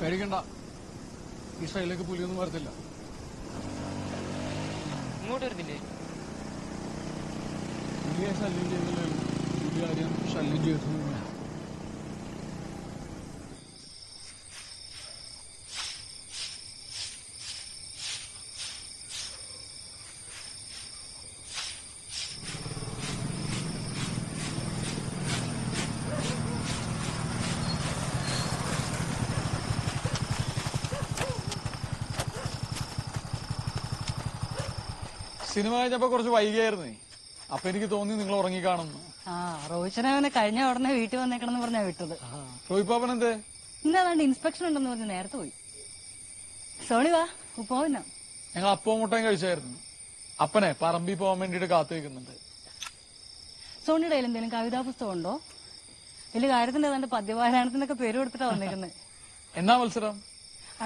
പേടിക്കണ്ട, ഈ സ്റ്റൈലേക്ക് പുലിയൊന്നും വരത്തില്ല. ഇങ്ങോട്ട് വരുന്നില്ലേ? പുലിയെ ശല്യം ചെയ്യുന്നില്ലല്ലോ, പുലി ആരെയും ശല്യം ചെയ്തിട്ടൊന്നുമില്ല. സിനിമ കഴിഞ്ഞപ്പോ കുറച്ച് വൈകിയായിരുന്നേ, അപ്പൊ എനിക്ക് തോന്നി നിങ്ങൾ ഉറങ്ങിക്കാണെന്ന്. റോഹിച്ചനവനെ കഴിഞ്ഞ ഉടനെ വീട്ടിൽ വന്നേക്കണെന്ന് പറഞ്ഞാ വിട്ടത്. റോഹിപ്പാപ്പൻ എന്തേ? ഇന്നാണ്ട് ഇൻസ്പെക്ഷൻ ഉണ്ടെന്ന് പറഞ്ഞ് നേരത്തെ പോയി. സോണി വാ, ഉപ്പോവിന. ഞങ്ങൾ അപ്പവും മുട്ടയും കഴിച്ചായിരുന്നു. അപ്പനെ പറമ്പിൽ പോകാൻ വേണ്ടിട്ട് കാത്തു വെക്കുന്നുണ്ട്. സോണിയുടെ കയ്യിൽ എന്തെങ്കിലും കവിതാ പുസ്തകം ഉണ്ടോ? വലിയ കാര്യത്തിന്റെ ഏതാണ്ട് പദ്യപാരായണത്തിനൊക്കെ പേര് കൊടുത്തിട്ടാ വന്നേക്കുന്നത്. എന്നാ മത്സരം?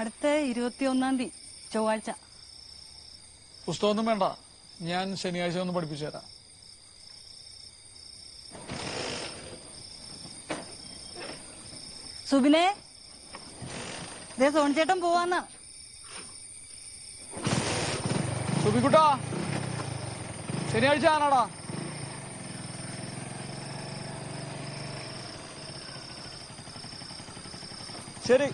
അടുത്ത 21 ചൊവ്വാഴ്ച. പുസ്തകമൊന്നും വേണ്ട, ഞാൻ ശനിയാഴ്ച ഒന്ന് പഠിപ്പിച്ചു തരാം. സുബിനെ, ദേ സോണിച്ചേട്ടൻ പോവാന്ന. സുബിക്കുട്ടാ, ശനിയാഴ്ച ആണാടാ. ശരി.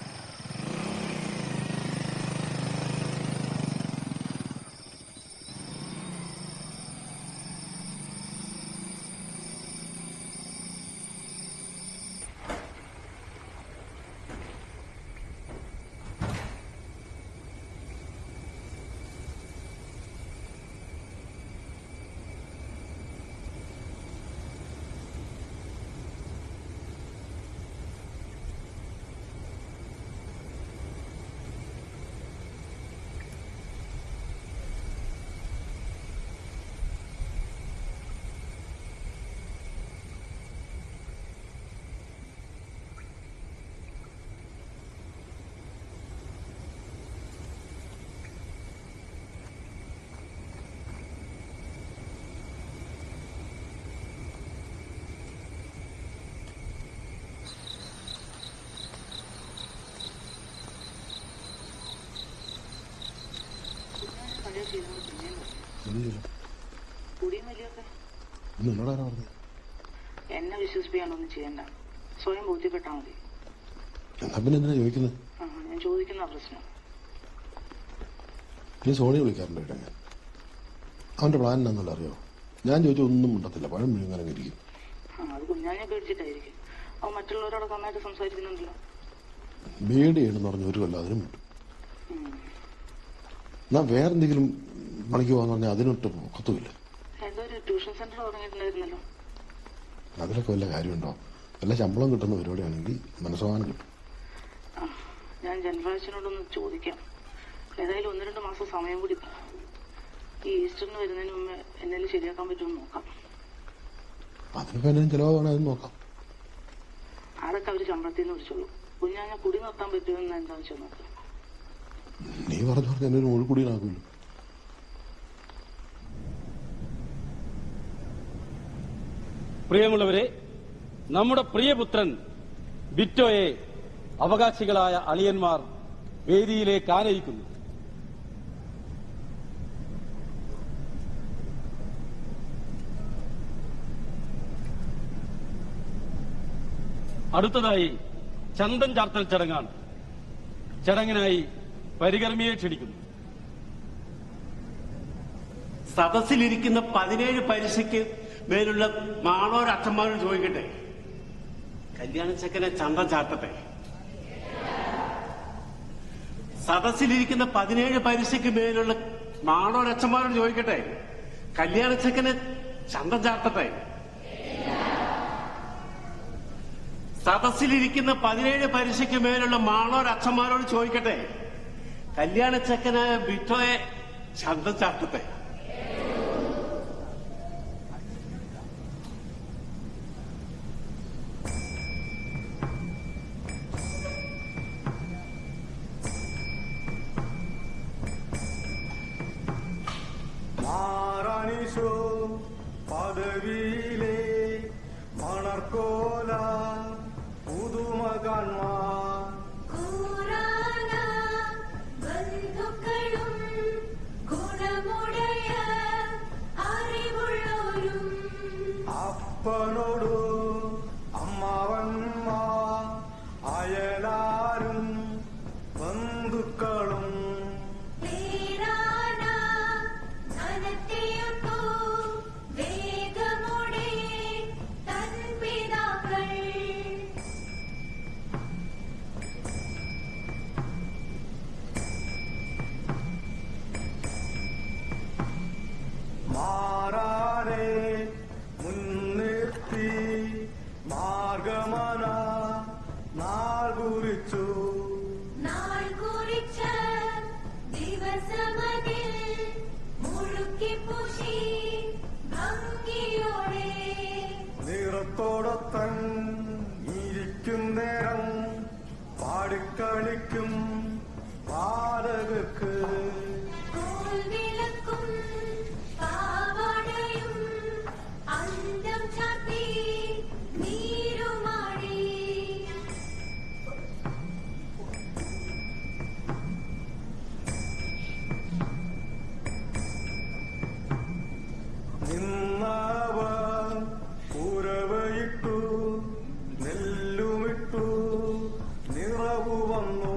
എന്നെ വിശ്വസിപ്പിക്കാനൊന്നും ചെയ്യണ്ട, സ്വയം ബോധ്യപ്പെട്ടാ മതി. എന്തിനാ ചോദിക്കുന്നത്? ഞാൻ ചോദിക്കുന്ന പ്രശ്നം. നീ സോണിയെ വിളിക്കാറുണ്ട് കേട്ടോ. ഞാൻ അവന്റെ പ്ലാൻ എന്നാന്നല്ല അറിയോ? ഞാൻ ചോദിച്ചാൽ ഒന്നും ഉണ്ടത്തില്ല, പഴം വിഴുങ്ങാനും ഇരിക്കും. അത് കുഞ്ഞാനെ പേടിച്ചിട്ടായിരിക്കും. അവൻ മറ്റുള്ളവരോട് നന്നായിട്ട് സംസാരിക്കുന്നുണ്ടല്ലോ. പേടിയാണെന്ന് പറഞ്ഞ ഒരു കൊല്ലം അതിനും വിട്ടു. എന്നാ വേറെന്തെങ്കിലും പണിക്ക് പോകാന്ന് പറഞ്ഞാൽ അതിനൊട്ട് ഒക്കത്തുമില്ല. ഏതൊരു ട്യൂഷൻ സെന്റർ തുടങ്ങിയിട്ടുണ്ടായിരുന്നല്ലോ. അതിലൊക്കെ വല്ല കാര്യമുണ്ടോ? വല്ല ശമ്പളം കിട്ടുന്ന പരിപാടിയാണെങ്കിൽ മനസ്സമാനം കിട്ടും. ഞാൻ ജനറാഴ്ചനോടൊന്ന് ചോദിക്കാം. ഏതായാലും 1-2 മാസം സമയം കൂടി. ഈ ഈസ്റ്ററിന് വരുന്നതിന് മുമ്പ് എന്തെങ്കിലും ശരിയാക്കാൻ പറ്റുമെന്ന് നോക്കാം. അതിനിപ്പോ എന്തെങ്കിലും ചിലവാണ്, അത് നോക്കാം. അതൊക്കെ അവര് ശമ്പളത്തിൽ നിന്ന് വിളിച്ചോളൂ. കുഞ്ഞാനെ കുടി നിർത്താൻ പറ്റുമെന്ന് എന്താ വെച്ചാൽ നോക്കാം. നീ പറഞ്ഞു എന്നെ ഒരു മുഴുക്കുടിയാക്കുമല്ലോ. പ്രിയമുള്ളവരെ, നമ്മുടെ പ്രിയപുത്രൻ ബിറ്റോയെ അവകാശികളായ അളിയന്മാർ വേദിയിലേക്ക് ആനയിക്കുന്നു. അടുത്തതായി ചന്തൻ ചാർത്തൽ ചടങ്ങാണ്. ചടങ്ങിനായി പരികർമ്മിയെ ക്ഷണിക്കുന്നു. സദസ്സിലിരിക്കുന്ന 17 പരീക്ഷയ്ക്ക് മേലുള്ള മാണോർ അച്ഛന്മാരോട് ചോദിക്കട്ടെ, കല്യാണ ചെക്കനെ ചന്തം ചാർത്തട്ടെ? സദസ്സിലിരിക്കുന്ന 17 പരീക്ഷയ്ക്ക് മേലുള്ള മാണോർ അച്ഛന്മാരോട് ചോദിക്കട്ടെ, കല്യാണ ചെക്കനെ ചന്തം ചാർത്തട്ടെ? സദസ്സിലിരിക്കുന്ന 17 പരീക്ഷയ്ക്ക് മേലുള്ള മാണോർ അച്ഛന്മാരോട് ചോദിക്കട്ടെ, കല്യാണ ചെക്കനായ ബിറ്റോയെ ചന്തം ചാർത്തട്ടെ? പദവിയിലെ മണർക്കോല പുതുമകന്മാർ അപ്പനോടു അമ്മാവന്മാ അയലാരും ബന്ധുക്കളും മാറാനെ മുൻനിർത്തി മാർഗമന നാൾ കുറിച്ചു നിറത്തോടൊത്തൻ ഇരിക്കുന്നേരം പാടിക്കളിക്കും പാതകൾക്ക് നിന്നവർ ഉരവയിട്ടു നെല്ലുമിട്ടു നിറവു വന്നു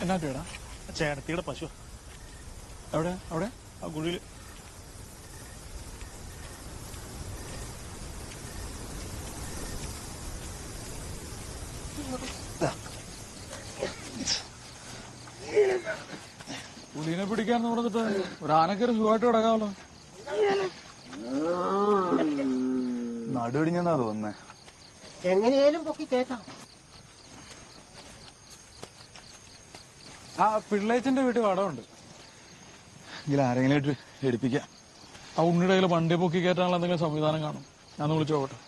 എന്നാ കേടാ? ചേട്ടത്തിയുടെ പശു എവിടെ? അവിടെ ആ കുഴിയിൽ. പുലിനെ പിടിക്കാന്ന് പറഞ്ഞിട്ട് ഒരു ആനക്കര് സുഖമായിട്ട് കിടക്കാമല്ലോ. നടുവിടിഞ്ഞെന്നാ തോന്നുന്നേ. എങ്ങനെയാലും പൊക്കി കേട്ടാ. ആ പിള്ളേച്ചന്റെ വീട്ടിൽ വടമുണ്ട്. എങ്കിൽ ആരെങ്കിലും എടുപ്പിക്കാം. ആ ഉണ്ണിയുടെ കയ്യിൽ വണ്ടി പൊക്കി കയറ്റാനുള്ള എന്തെങ്കിലും സംവിധാനം കാണും. ഞാൻ വിളിച്ചു നോക്കട്ടെ.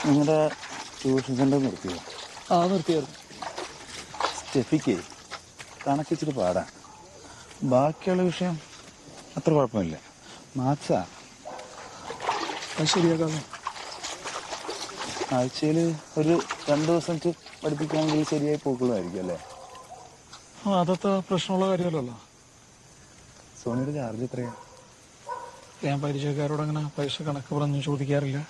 നിങ്ങളുടെ ട്യൂഷൻ സെന്റർ നിർത്തിയോ? ആ നിർത്തിയായിരുന്നു. സ്റ്റെഫിക്ക് കണക്കിച്ചിട്ട് പാടാൻ. ബാക്കിയുള്ള വിഷയം അത്ര കുഴപ്പമില്ല. മാത്സാ അത് ശരിയാക്കാമല്ലോ. ആഴ്ചയിൽ ഒരു 2 ദിവസം പഠിപ്പിക്കുകയാണെങ്കിൽ ശരിയായി പോക്കുള്ളതായിരിക്കും അല്ലേ? അതത്ര പ്രശ്നമുള്ള കാര്യമല്ലല്ലോ. സോണിയുടെ ചാർജ് എത്രയാ? ഞാൻ പരിചയക്കാരോട് അങ്ങനെ പൈസ കണക്ക് പറഞ്ഞു ചോദിക്കാറില്ല.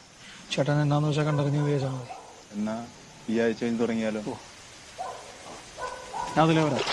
ചേട്ടൻ എന്നാന്ന് വെച്ചാൽ കണ്ടറിഞ്ഞ് ഉപയോഗിച്ചാൽ മതി. എന്നാ ഈ ആഴ്ച കഴിഞ്ഞ് തുടങ്ങിയാലോ? ഞാൻ അതിലേ വരാം.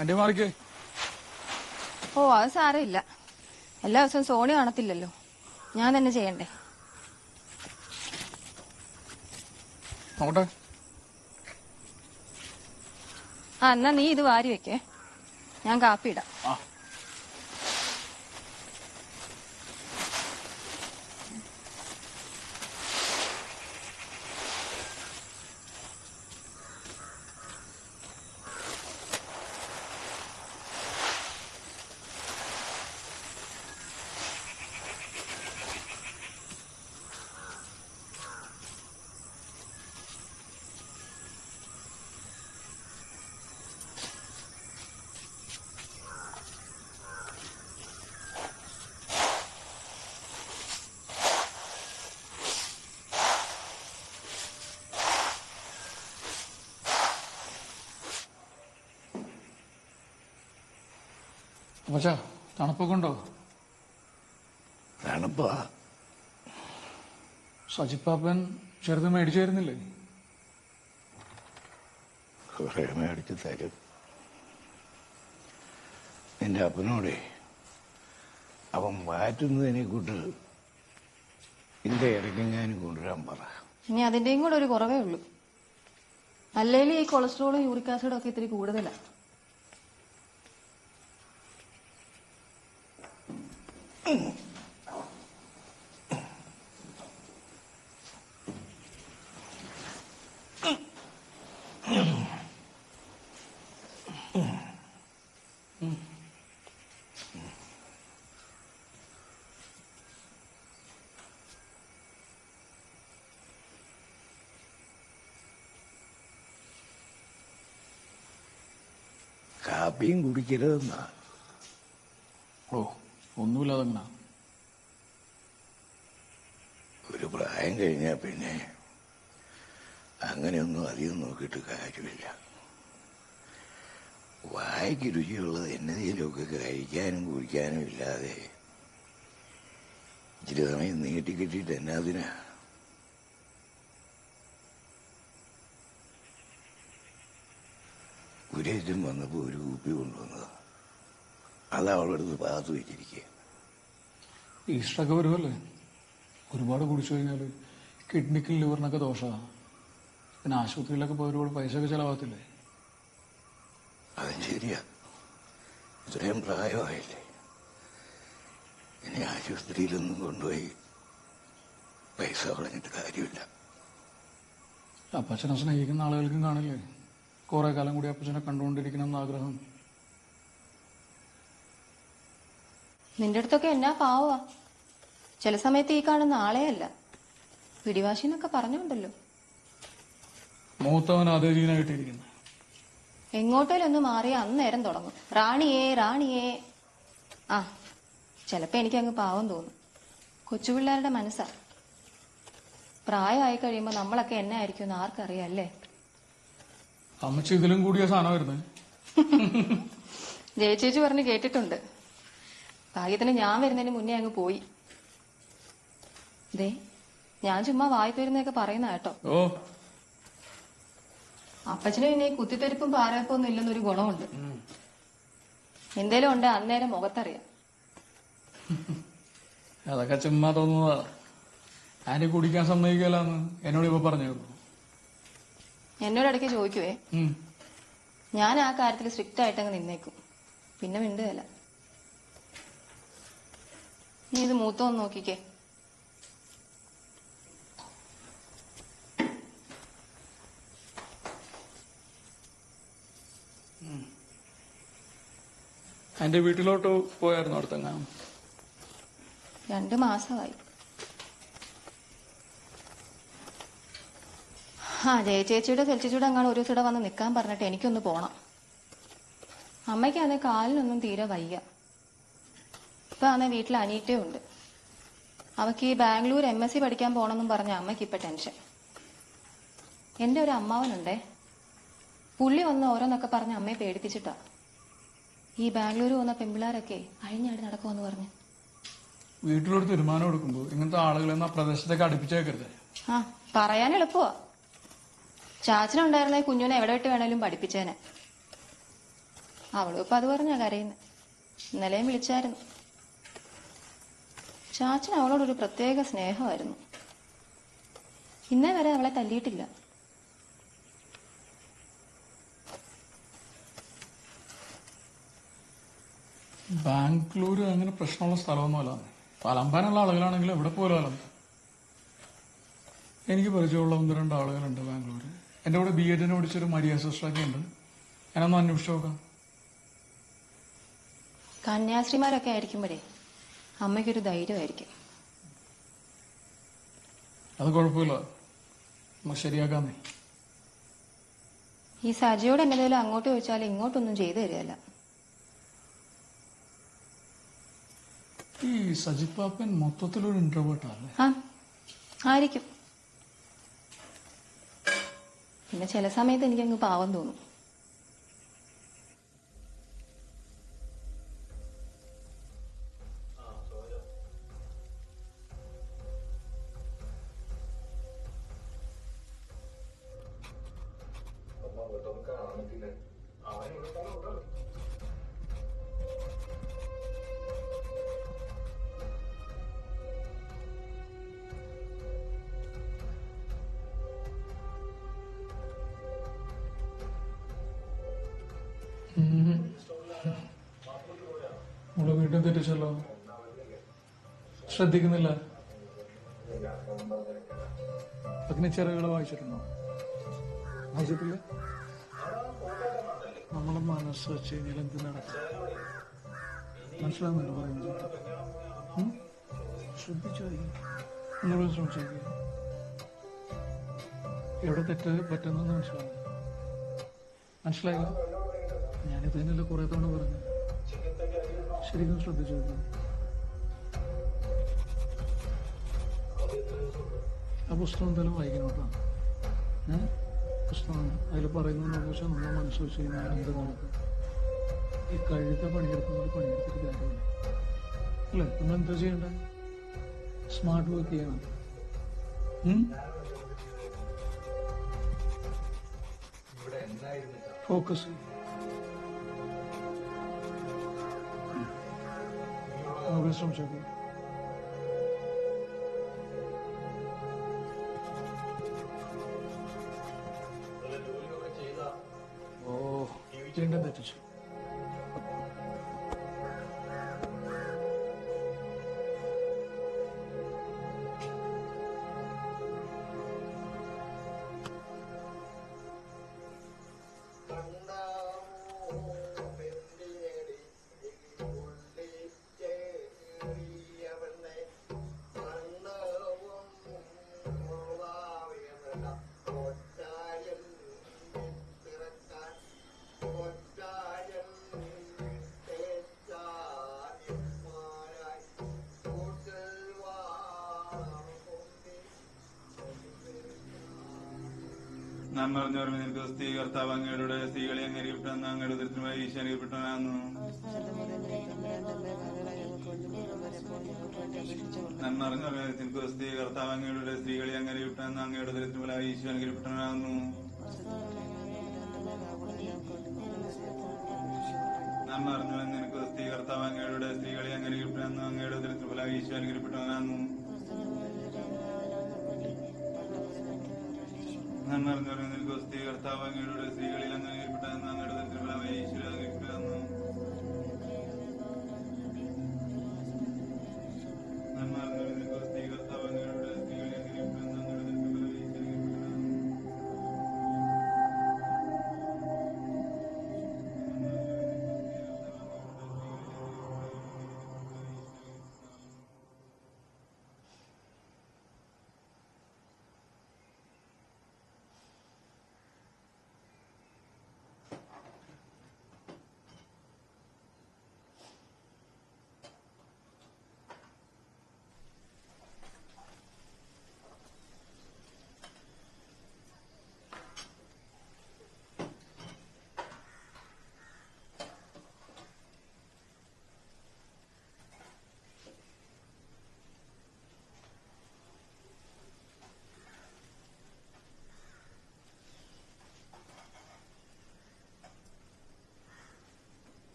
ആന്റി മാറിക്കേ. ഓ അത് സാരമില്ല. എല്ലാ ദിവസവും സോണി കാണത്തില്ലല്ലോ. ഞാൻ തന്നെ ചെയ്യണ്ടേ? നോക്കട്ടെ. ആ എന്നാ നീ ഇത് വാരി വെക്കേ, ഞാൻ കാപ്പി ഇടാം. അപ്പച്ചാ തണുപ്പൊക്കെ ഉണ്ടോ? തണുപ്പാ? സജിപ്പാപ്പൻ ചെറുത് മേടിച്ചു തരുന്നില്ലേ? കുറെ മേടിച്ച് തരും. നിന്റെ അപ്പനോടെ അവൻ വാറ്റുന്നതിനെ കൊണ്ട് ഇതിന്റെ ഇടയ്ക്കെങ്ങാനും കൊണ്ടുവരാൻ പറ. ഇനി അതിന്റെയും കൂടെ ഒരു കുറവേ ഉള്ളൂ. അല്ലെങ്കിൽ ഈ കൊളസ്ട്രോളും യൂറിക് ആസിഡും ഒക്കെ ഇത്തിരി കൂടുതലാണ്. കാപ്പിയും കുടിക്കരുതെന്നാ. ഓ ഒന്നുമില്ലാതെങ്ങനാ. ഒരു പ്രായം കഴിഞ്ഞാൽ പിന്നെ അങ്ങനെയൊന്നും അധികം നോക്കിയിട്ട് കാര്യമില്ല. വായ്ക്ക് രുചിയുള്ളത് എന്നതിലൊക്കെ കഴിക്കാനും കുടിക്കാനും ഇല്ലാതെ ഇച്ചിരി സമയം നീട്ടിക്കെട്ടിയിട്ട് എന്നാതിനാ? കുരേറ്റം വന്നപ്പോൾ ഒരു കുപ്പി കൊണ്ടുവന്നത്, അത് അവളുടെ അടുത്ത് പാത്തു വെച്ചിരിക്കുക. ഈസ്റ്ററൊക്കെ വരുമല്ലേ, ഒരുപാട് കുടിച്ചു കഴിഞ്ഞാൽ കിഡ്നിക്കും ലിവറിനൊക്കെ ദോഷമാണ്. പിന്നെ ആശുപത്രിയിലൊക്കെ പോയി ഒരുപാട് പൈസ ഒക്കെ ചെലവാകത്തില്ലേ? അതും ശരിയാ. ഇത്രയും പ്രായമായില്ലേ, ഇനി ആശുപത്രിയിലൊന്നും കൊണ്ടുപോയി പൈസ കളഞ്ഞിട്ട് കാര്യമില്ല. അപ്പച്ചനെ സ്നേഹിക്കുന്ന ആളുകൾക്കും കാണില്ലേ കുറെ കാലം കൂടി അപ്പച്ചനെ കണ്ടുകൊണ്ടിരിക്കണമെന്ന് ആഗ്രഹം. നിന്റെ അടുത്തൊക്കെ എന്നാ പാവാ. ചില സമയത്ത് ഈ കാണുന്ന ആളെയല്ല, പിടിവാശി എന്നൊക്കെ പറഞ്ഞുണ്ടല്ലോ. മൂത്തവൻ അതേ ജീനായിട്ടിരിക്കുന്നു. എങ്ങോട്ടേലൊന്ന് മാറിയ അന്നേരം തുടങ്ങും റാണിയേ റാണിയേ. ആ ചിലപ്പോ എനിക്കങ്ങ് പാവം തോന്നും. കൊച്ചുപിള്ളേരുടെ മനസ്സാ. പ്രായമായി കഴിയുമ്പോ നമ്മളൊക്കെ എന്നെ ആയിരിക്കും എന്ന് ആർക്കറിയാം അല്ലേ? അമ്മച്ചി ഇതിലും കൂടിയ സാധനമായിരുന്നു. ജയചേച്ചി പറഞ്ഞ് കേട്ടിട്ടുണ്ട്. ഭാഗ്യത്തിന് ഞാൻ വരുന്നതിന് മുന്നേ അങ്ങ് പോയി. ദേ ഞാൻ ചുമ്മാ വായ്പരുന്നൊക്കെ പറയുന്ന കേട്ടോ. ഓ അപ്പച്ചന് പിന്നെ ഈ കുത്തിത്തെരിപ്പും പാരവെപ്പും ഒന്നും ഇല്ലെന്നൊരു ഗുണമുണ്ട്. എന്തേലും ഉണ്ട് അന്നേരം മുഖത്തറിയാം. അതൊക്കെ ചുമ്മാ തോന്നുന്നതാ. ആര് കുടിക്കാൻ സമ്മതിക്കലാന്ന് എന്നോട് ഇപ്പൊ പറഞ്ഞു. എന്നോടിടയ്ക്ക് ചോദിക്കുവേ, ഞാൻ ആ കാര്യത്തിൽ സ്ട്രിക്റ്റ് ആയിട്ടങ്ങ് നിന്നേക്കും, പിന്നെ മിണ്ടുകയല്ല. നീ ഇത് മൂത്തൊന്ന് നോക്കിക്കേ. എന്റെ വീട്ടിലോട്ട് പോയായിരുന്നു അടുത്തങ്ങ. 2 മാസമായി. ആ ജയചേച്ചിയുടെ ചെൽച്ചേച്ചിയുടെ അങ്ങാണ് ഒരു ദിവസം വന്ന് നിൽക്കാൻ പറഞ്ഞിട്ട് എനിക്കൊന്ന് പോണം. അമ്മയ്ക്കാന്നെ കാലിനൊന്നും തീരെ വയ്യ. ഇപ്പൊ ആന്നെ വീട്ടിൽ അനീറ്റേ ഉണ്ട്. അവക്ക് ഈ ബാംഗ്ലൂർ MSc പഠിക്കാൻ പോണെന്നും പറഞ്ഞ അമ്മയ്ക്ക് ഇപ്പൊ ടെൻഷൻ. എന്റെ ഒരു അമ്മാവനുണ്ടേ, പുള്ളി വന്ന് ഓരോന്നൊക്കെ പറഞ്ഞ് അമ്മയെ പേടിപ്പിച്ചിട്ടാ. ഈ ബാംഗ്ലൂർ വന്ന പെമ്പിളാരൊക്കെ അഴിഞ്ഞാടി നടക്കുമെന്ന് പറഞ്ഞു. വീട്ടിലൊരു തീരുമാനം എടുക്കുമ്പോ ഇങ്ങനത്തെ ആളുകളെ ആ പ്രദേശത്തേക്ക് അടുപ്പിച്ചേക്കരുത്. ആ പറയാൻ എളുപ്പമാ. ചാച്ചനുണ്ടായിരുന്ന കുഞ്ഞിനെ എവിടെ വിട്ട് വേണേലും പഠിപ്പിച്ചേനെ. അവളും ഇപ്പൊ അത് പറഞ്ഞാ കരയുന്നത്. ഇന്നലെയും വിളിച്ചായിരുന്നു. ചാച്ചൻ അവളോടൊരു പ്രത്യേക സ്നേഹമായിരുന്നു. ഇന്നേ വരെ അവളെ തല്ലിയിട്ടില്ല. ബാംഗ്ലൂർ അങ്ങനെ പ്രശ്നമുള്ള സ്ഥലമൊന്നുമല്ല. അലമ്പാനുള്ള ആളുകളാണെങ്കിൽ എവിടെ പോലും അലമ്പ. എനിക്ക് പരിചയമുള്ള 1-2 ആളുകളുണ്ട് ബാംഗ്ലൂർ. എൻ്റെ കൂടെ BEdന് പഠിച്ചൊരു മരിയ സിസ്റ്ററൊക്കെ ഉണ്ട്. ഞാനൊന്ന് അന്വേഷിച്ചു നോക്കാം. കന്യാസ്ത്രീമാരൊക്കെ ആയിരിക്കുമ്പോഴേ അമ്മയ്ക്കൊരു ധൈര്യമായിരിക്കും. അത് കുഴപ്പമില്ല, നമുക്ക് ശരിയാക്കാന്നേ. ഈ സജിയോട് എന്തെങ്കിലും അങ്ങോട്ട് ചോദിച്ചാൽ ഇങ്ങോട്ടൊന്നും ചെയ്തു തരികയല്ല. ഈ സജിപ്പാപ്പൻ മൊത്തത്തിലൊരു ഇൻട്രോവേർട്ടല്ലേ? ആ, ആയിരിക്കും. പിന്നെ ചില സമയത്ത് എനിക്കങ്ങ് പാവം തോന്നും. നമ്മള് വീണ്ടും തെറ്റിച്ചല്ലോ. ശ്രദ്ധിക്കുന്നില്ല. അഗ്നിച്ചിറകുകൾ വായിച്ചിട്ടുണ്ടോ? വായിച്ചിട്ടില്ല. നമ്മളെ മനസ്സ് വെച്ച് കഴിഞ്ഞാൽ എന്ത് നടക്കും? മനസ്സിലാവുന്നുണ്ടോ പറയുന്നത്? ശ്രദ്ധിച്ചു ഒന്നുകൂടെ ശ്രമിച്ചേക്ക്. എവിടെ തെറ്റ് പറ്റുന്നെന്ന് മനസ്സിലായില്ല. ഞാനിത് തന്നെയല്ലേ കുറെ തവണ പറഞ്ഞു. ശരിക്കും ശ്രദ്ധിച്ചു നോക്കാം. ആ പുസ്തകം എന്തായാലും വായിക്കണോട്ടോ. പുസ്തകമാണ്. അതിൽ പറയുന്നതെന്ന് വെച്ചാൽ നമ്മൾ മനസ്സ് വെച്ച് കഴിഞ്ഞാൽ എന്ത് നടക്കും. ഈ കഴുത്ത പണിയെടുക്കുന്നത് പണിയെടുത്തിട്ട് കാര്യമില്ല അല്ലേ? നമ്മൾ എന്താ ചെയ്യണ്ടേ? സ്മാർട്ട് വർക്ക് ചെയ്യണം. ഫോക്കസ്. ശ്രമിച്ചോക്കെ. വീണ്ടും തെറ്റിച്ചു. നാം പറഞ്ഞവർ നിനക്ക് സ്ത്രീ കർത്താവ് അങ്ങയുടെ സ്ത്രീകളെ അംഗീകരിക്കപ്പെട്ടെന്ന് അങ്ങയുടെ ഉദരത്തിനുമായി ഈശോ അനുഗ്രഹിക്കപ്പെട്ടവനാകുന്നു. നന്മ അറിഞ്ഞവർ നിനക്ക് സ്ത്രീ കർത്താവ് അങ്ങയുടെ സ്ത്രീകളെ അംഗീകരിക്കപ്പെട്ടെന്ന് അങ്ങയുടെ ഉദരത്തിനുമായി ഈശോ അനുഗ്രഹിക്കപ്പെട്ടവനാകുന്നു. നന്മ അറിഞ്ഞവർ നിനക്ക് സ്ത്രീ കർത്താവ് അങ്ങയുടെ സ്ത്രീകളെ അംഗീകരിക്കപ്പെട്ടെന്ന് അങ്ങയുടെ ഉദരത്തിനുമായി ഈശോ അനുഗ്രഹിക്കപ്പെട്ടവനാകുന്നു. നന്മ അറിഞ്ഞവർ നിനക്ക് സ്ത്രീ കർത്താവ് അങ്ങയുടെ സ്ത്രീകളിൽ അംഗീകരിക്കപ്പെട്ടെന്ന് അങ്ങയുടെ ഉദരത്തിനുമായി ഈശോ അനുഗ്രഹിക്കപ്പെടുന്നു. നന്മ അറിഞ്ഞവർ നിനക്ക് സ്ത്രീ കർത്താവ് അങ്ങയുടെ സ്ത്രീകളിൽ അംഗീകരിക്കപ്പെട്ടെന്ന് അങ്ങയുടെ ഉദരത്തിനുമായി ഈശോ അനുഗ്രഹിക്കപ്പെടുന്നു.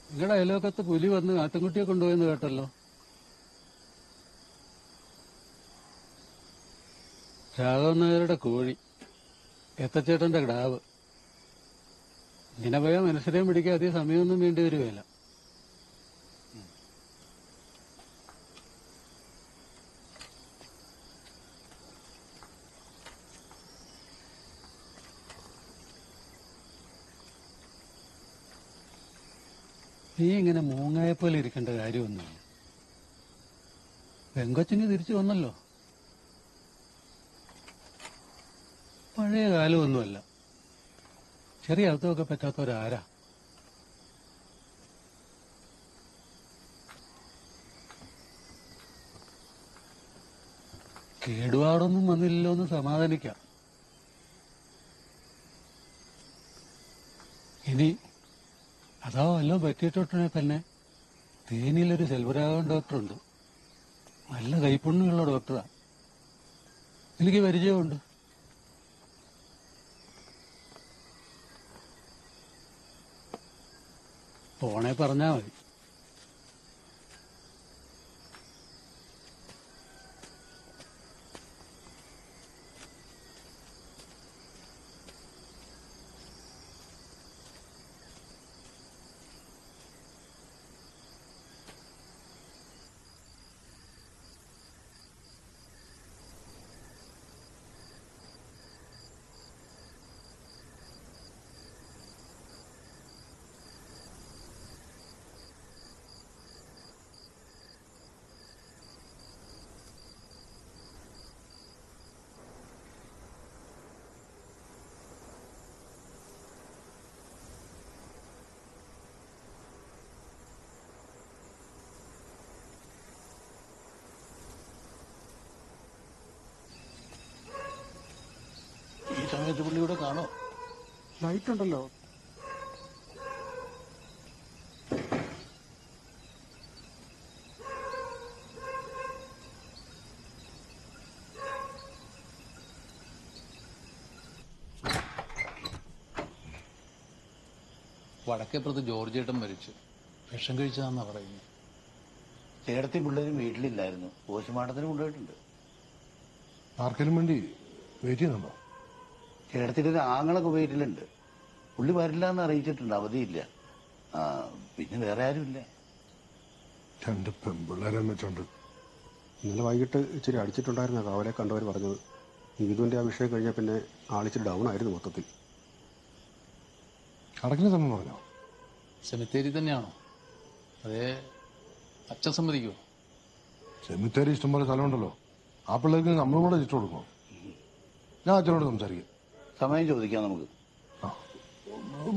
നിങ്ങളുടെ അയലോക്കത്ത് പുലി വന്ന് ആട്ടുംകുട്ടിയെ കൊണ്ടുപോയെന്ന് കേട്ടല്ലോ. രാഘവൻ നായരുടെ കോഴി, എത്തച്ചേട്ടന്റെ കിടാവ്. ഇങ്ങനെ പോയാൽ മനുഷ്യരെയും പിടിക്കാൻ അധികം സമയമൊന്നും വേണ്ടി വരുകയില്ല. നീ ഇങ്ങനെ മൂങ്ങായെപ്പോലെ ഇരിക്കേണ്ട കാര്യമൊന്നുമില്ല. പെങ്കൊച്ചിന് തിരിച്ചു വന്നല്ലോ. പഴയ കാലമൊന്നുമല്ല. ചെറിയ അർത്ഥമൊക്കെ പറ്റാത്തവരാരാ? കേടുപാടൊന്നും വന്നില്ലല്ലോ എന്ന് സമാധാനിക്കാം. ഇനി അതാ വല്ലതും പറ്റിയിട്ടുണ്ടെങ്കിൽ തന്നെ തേനിയിലൊരു സെൽവരാഘവൻ ഡോക്ടറുണ്ട്. നല്ല കൈപ്പുണ്യമുള്ള ഡോക്ടറാ. എനിക്ക് പരിചയമുണ്ട്. പോണേ പറഞ്ഞാ മതി. ഈ സമയത്ത് പുള്ളി ഇവിടെ കാണോ? ലൈറ്റ് ഉണ്ടല്ലോ. വടക്കേപ്പുറത്ത് ജോർജ് ഏട്ടൻ മരിച്ചു. വിഷം കഴിച്ചതാന്നാ പറയുന്നത്. ചേട്ടത്തി പിള്ളേരും വീട്ടിലില്ലായിരുന്നു. പോസ്റ്റ്മോർട്ടത്തിന് കൊണ്ടുപോയിട്ടുണ്ട്. ആർക്കെങ്കിലും വേണ്ടി വെയിറ്റ് ചെയ്യുന്നുണ്ടോ? ചേട്ടത്തിന്റെ ഒരു ആങ്ങളൊക്കെ വീട്ടിലുണ്ട്. പുള്ളി വരില്ല എന്ന് അറിയിച്ചിട്ടുണ്ട്. അവധിയില്ല. പിന്നെ വേറെ ആരുമില്ല. രണ്ട് പെമ്പിള്ളേരെ വെച്ചോണ്ട് ഇന്നലെ വൈകിട്ട് ഇച്ചിരി അടിച്ചിട്ടുണ്ടായിരുന്ന കാവലെ കണ്ടവർ പറഞ്ഞത്. നീതുവിന്റെ ആ വിഷയം കഴിഞ്ഞാൽ പിന്നെ ആളിച്ചിരി ഡൗൺ ആയിരുന്നു മൊത്തത്തിൽ. അടക്കുന്ന സമയം പറഞ്ഞോ? സെമിത്തേരി തന്നെയാണോ? അതേ അച്ഛൻ സമ്മതിക്കുമോ? സെമിത്തേരി ഇഷ്ടംപോലെ സ്ഥലമുണ്ടല്ലോ. ആ പിള്ളേർക്ക് നമ്മളും കൂടെ ഇഷ്ടം കൊടുക്കണോ? ഞാൻ അച്ഛനോട് സംസാരിക്കാം. സമയം ചോദിക്കാം നമുക്ക്.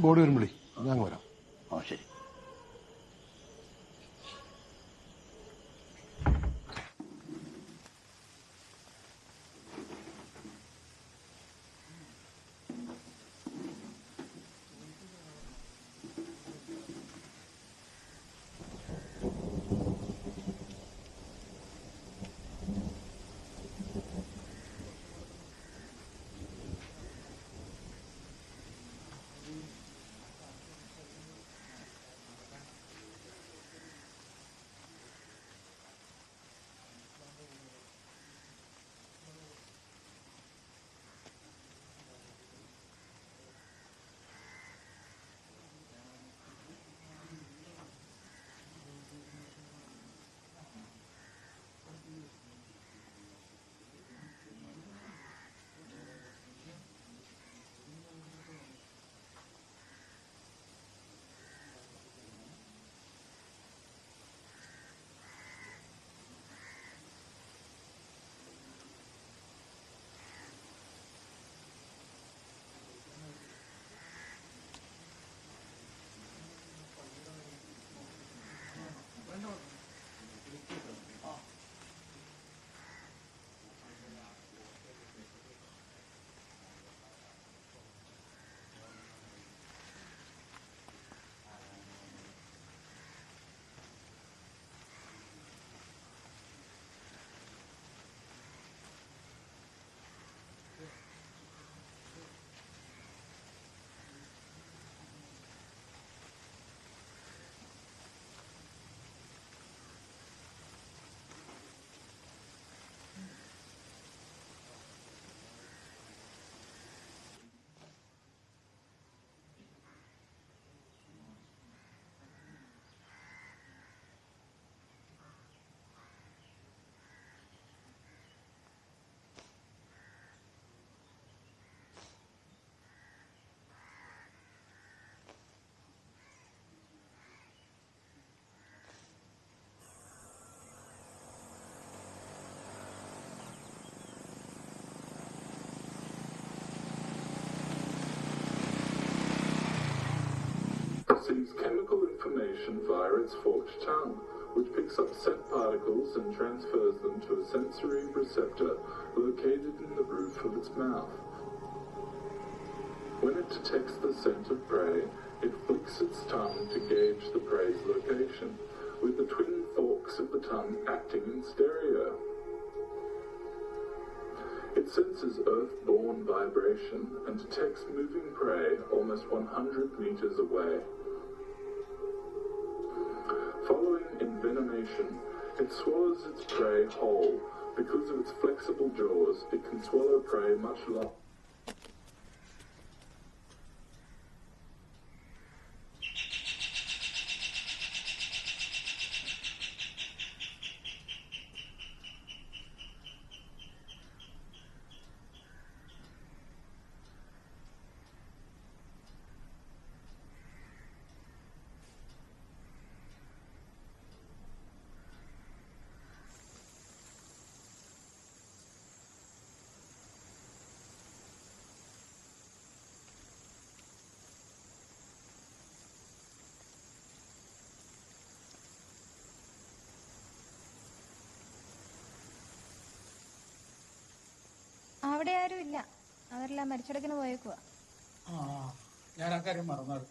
ബോഡി വരും വിളി, ഞാൻ വരാം. ശരി. receives chemical information via its forked tongue, which picks up scent particles and transfers them to a sensory receptor located in the roof of its mouth. When it detects the scent of prey, it flicks its tongue to gauge the prey's location, with the twin forks of the tongue acting in stereo. It senses earth-borne vibration and detects moving prey almost 100 meters away. Following envenomation, it swallows its prey whole. Because of its flexible jaws, it can swallow prey much larger. അവിടെ ആരും ഇല്ല, അവരെല്ലാം മരിച്ചടക്കിന് പോയേക്കുവാ. ഞാൻ ആ കാര്യം മറന്നത്.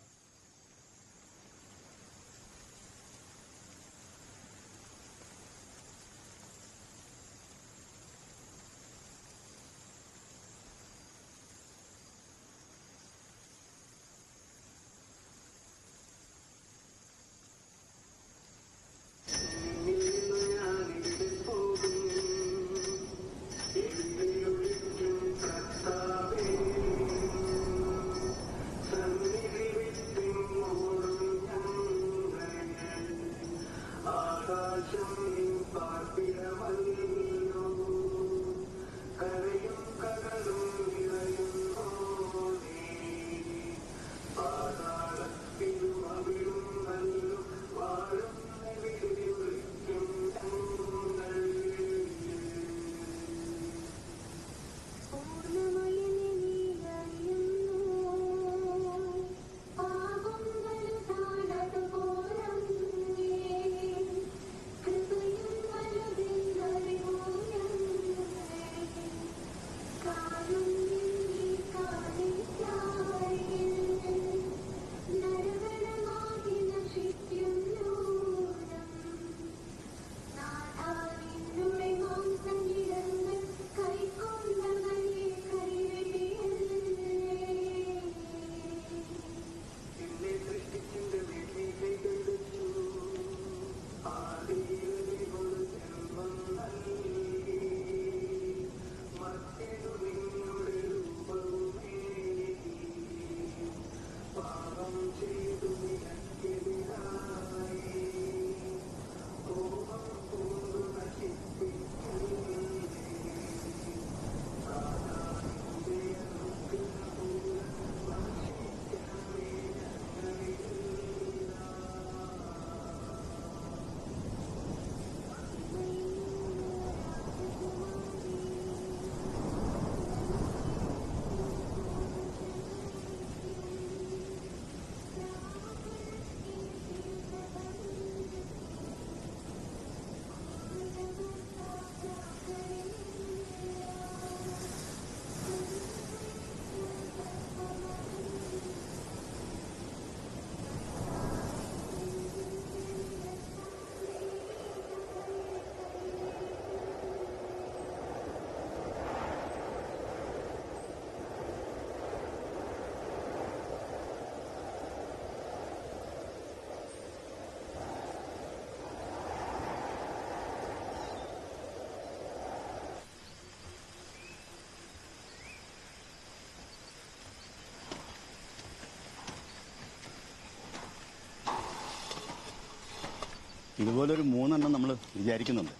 ഇതുപോലൊരു 3 നമ്മൾ വിചാരിക്കുന്നുണ്ട്.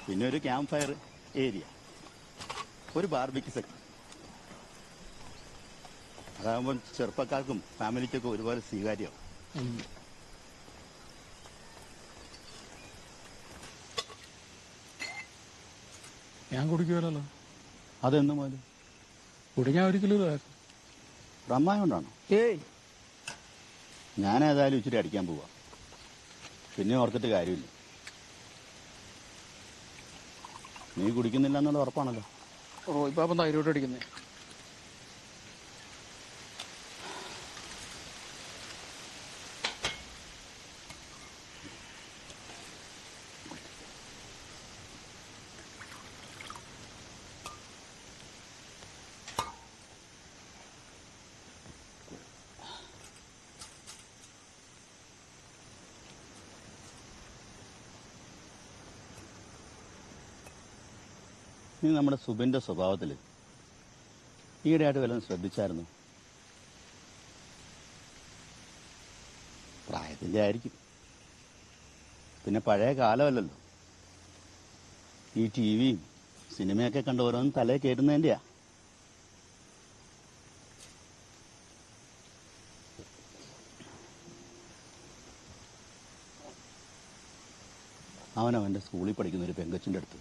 പിന്നെ ഒരു ക്യാമ്പ് ഫയർ ഏരിയ, ഒരു ബാർബിക്യൂ സെക്ഷൻ. അതാകുമ്പോൾ ചെറുപ്പക്കാർക്കും ഫാമിലിക്കൊക്കെ ഒരുപാട് സ്വീകാര്യമാവും. ഞാൻ കുടിക്കുമല്ലോ. അതെന്ന് മുതൽ കുടിക്കാൻ ഒരിക്കലും റമ്മായ കൊണ്ടാണോ? ഏയ് ഞാൻ ഏതായാലും ഇച്ചിരി അടിക്കാൻ പോവാ. പിന്നെ ഓർത്തിട്ട് കാര്യമില്ല. നീ കുടിക്കുന്നില്ല എന്നുള്ള ഉറപ്പാണല്ലോ. റോയിപ്പാപ്പം തൈരോട്ട് അടിക്കുന്നേ. നീ നമ്മുടെ സുബിന്റെ സ്വഭാവത്തിൽ ഈയിടെയായിട്ട് വല്ലതും ശ്രദ്ധിച്ചായിരുന്നു? പ്രായത്തിൻ്റെ ആയിരിക്കും. പിന്നെ പഴയ കാലമല്ലല്ലോ. ഈ ടിവിയും സിനിമയൊക്കെ കണ്ട് ഓരോന്നും തലയിൽ കയറ്റുന്നതിൻ്റെയാ. അവനവൻ്റെ സ്കൂളിൽ പഠിക്കുന്ന ഒരു പെങ്കച്ചിൻ്റെ അടുത്ത്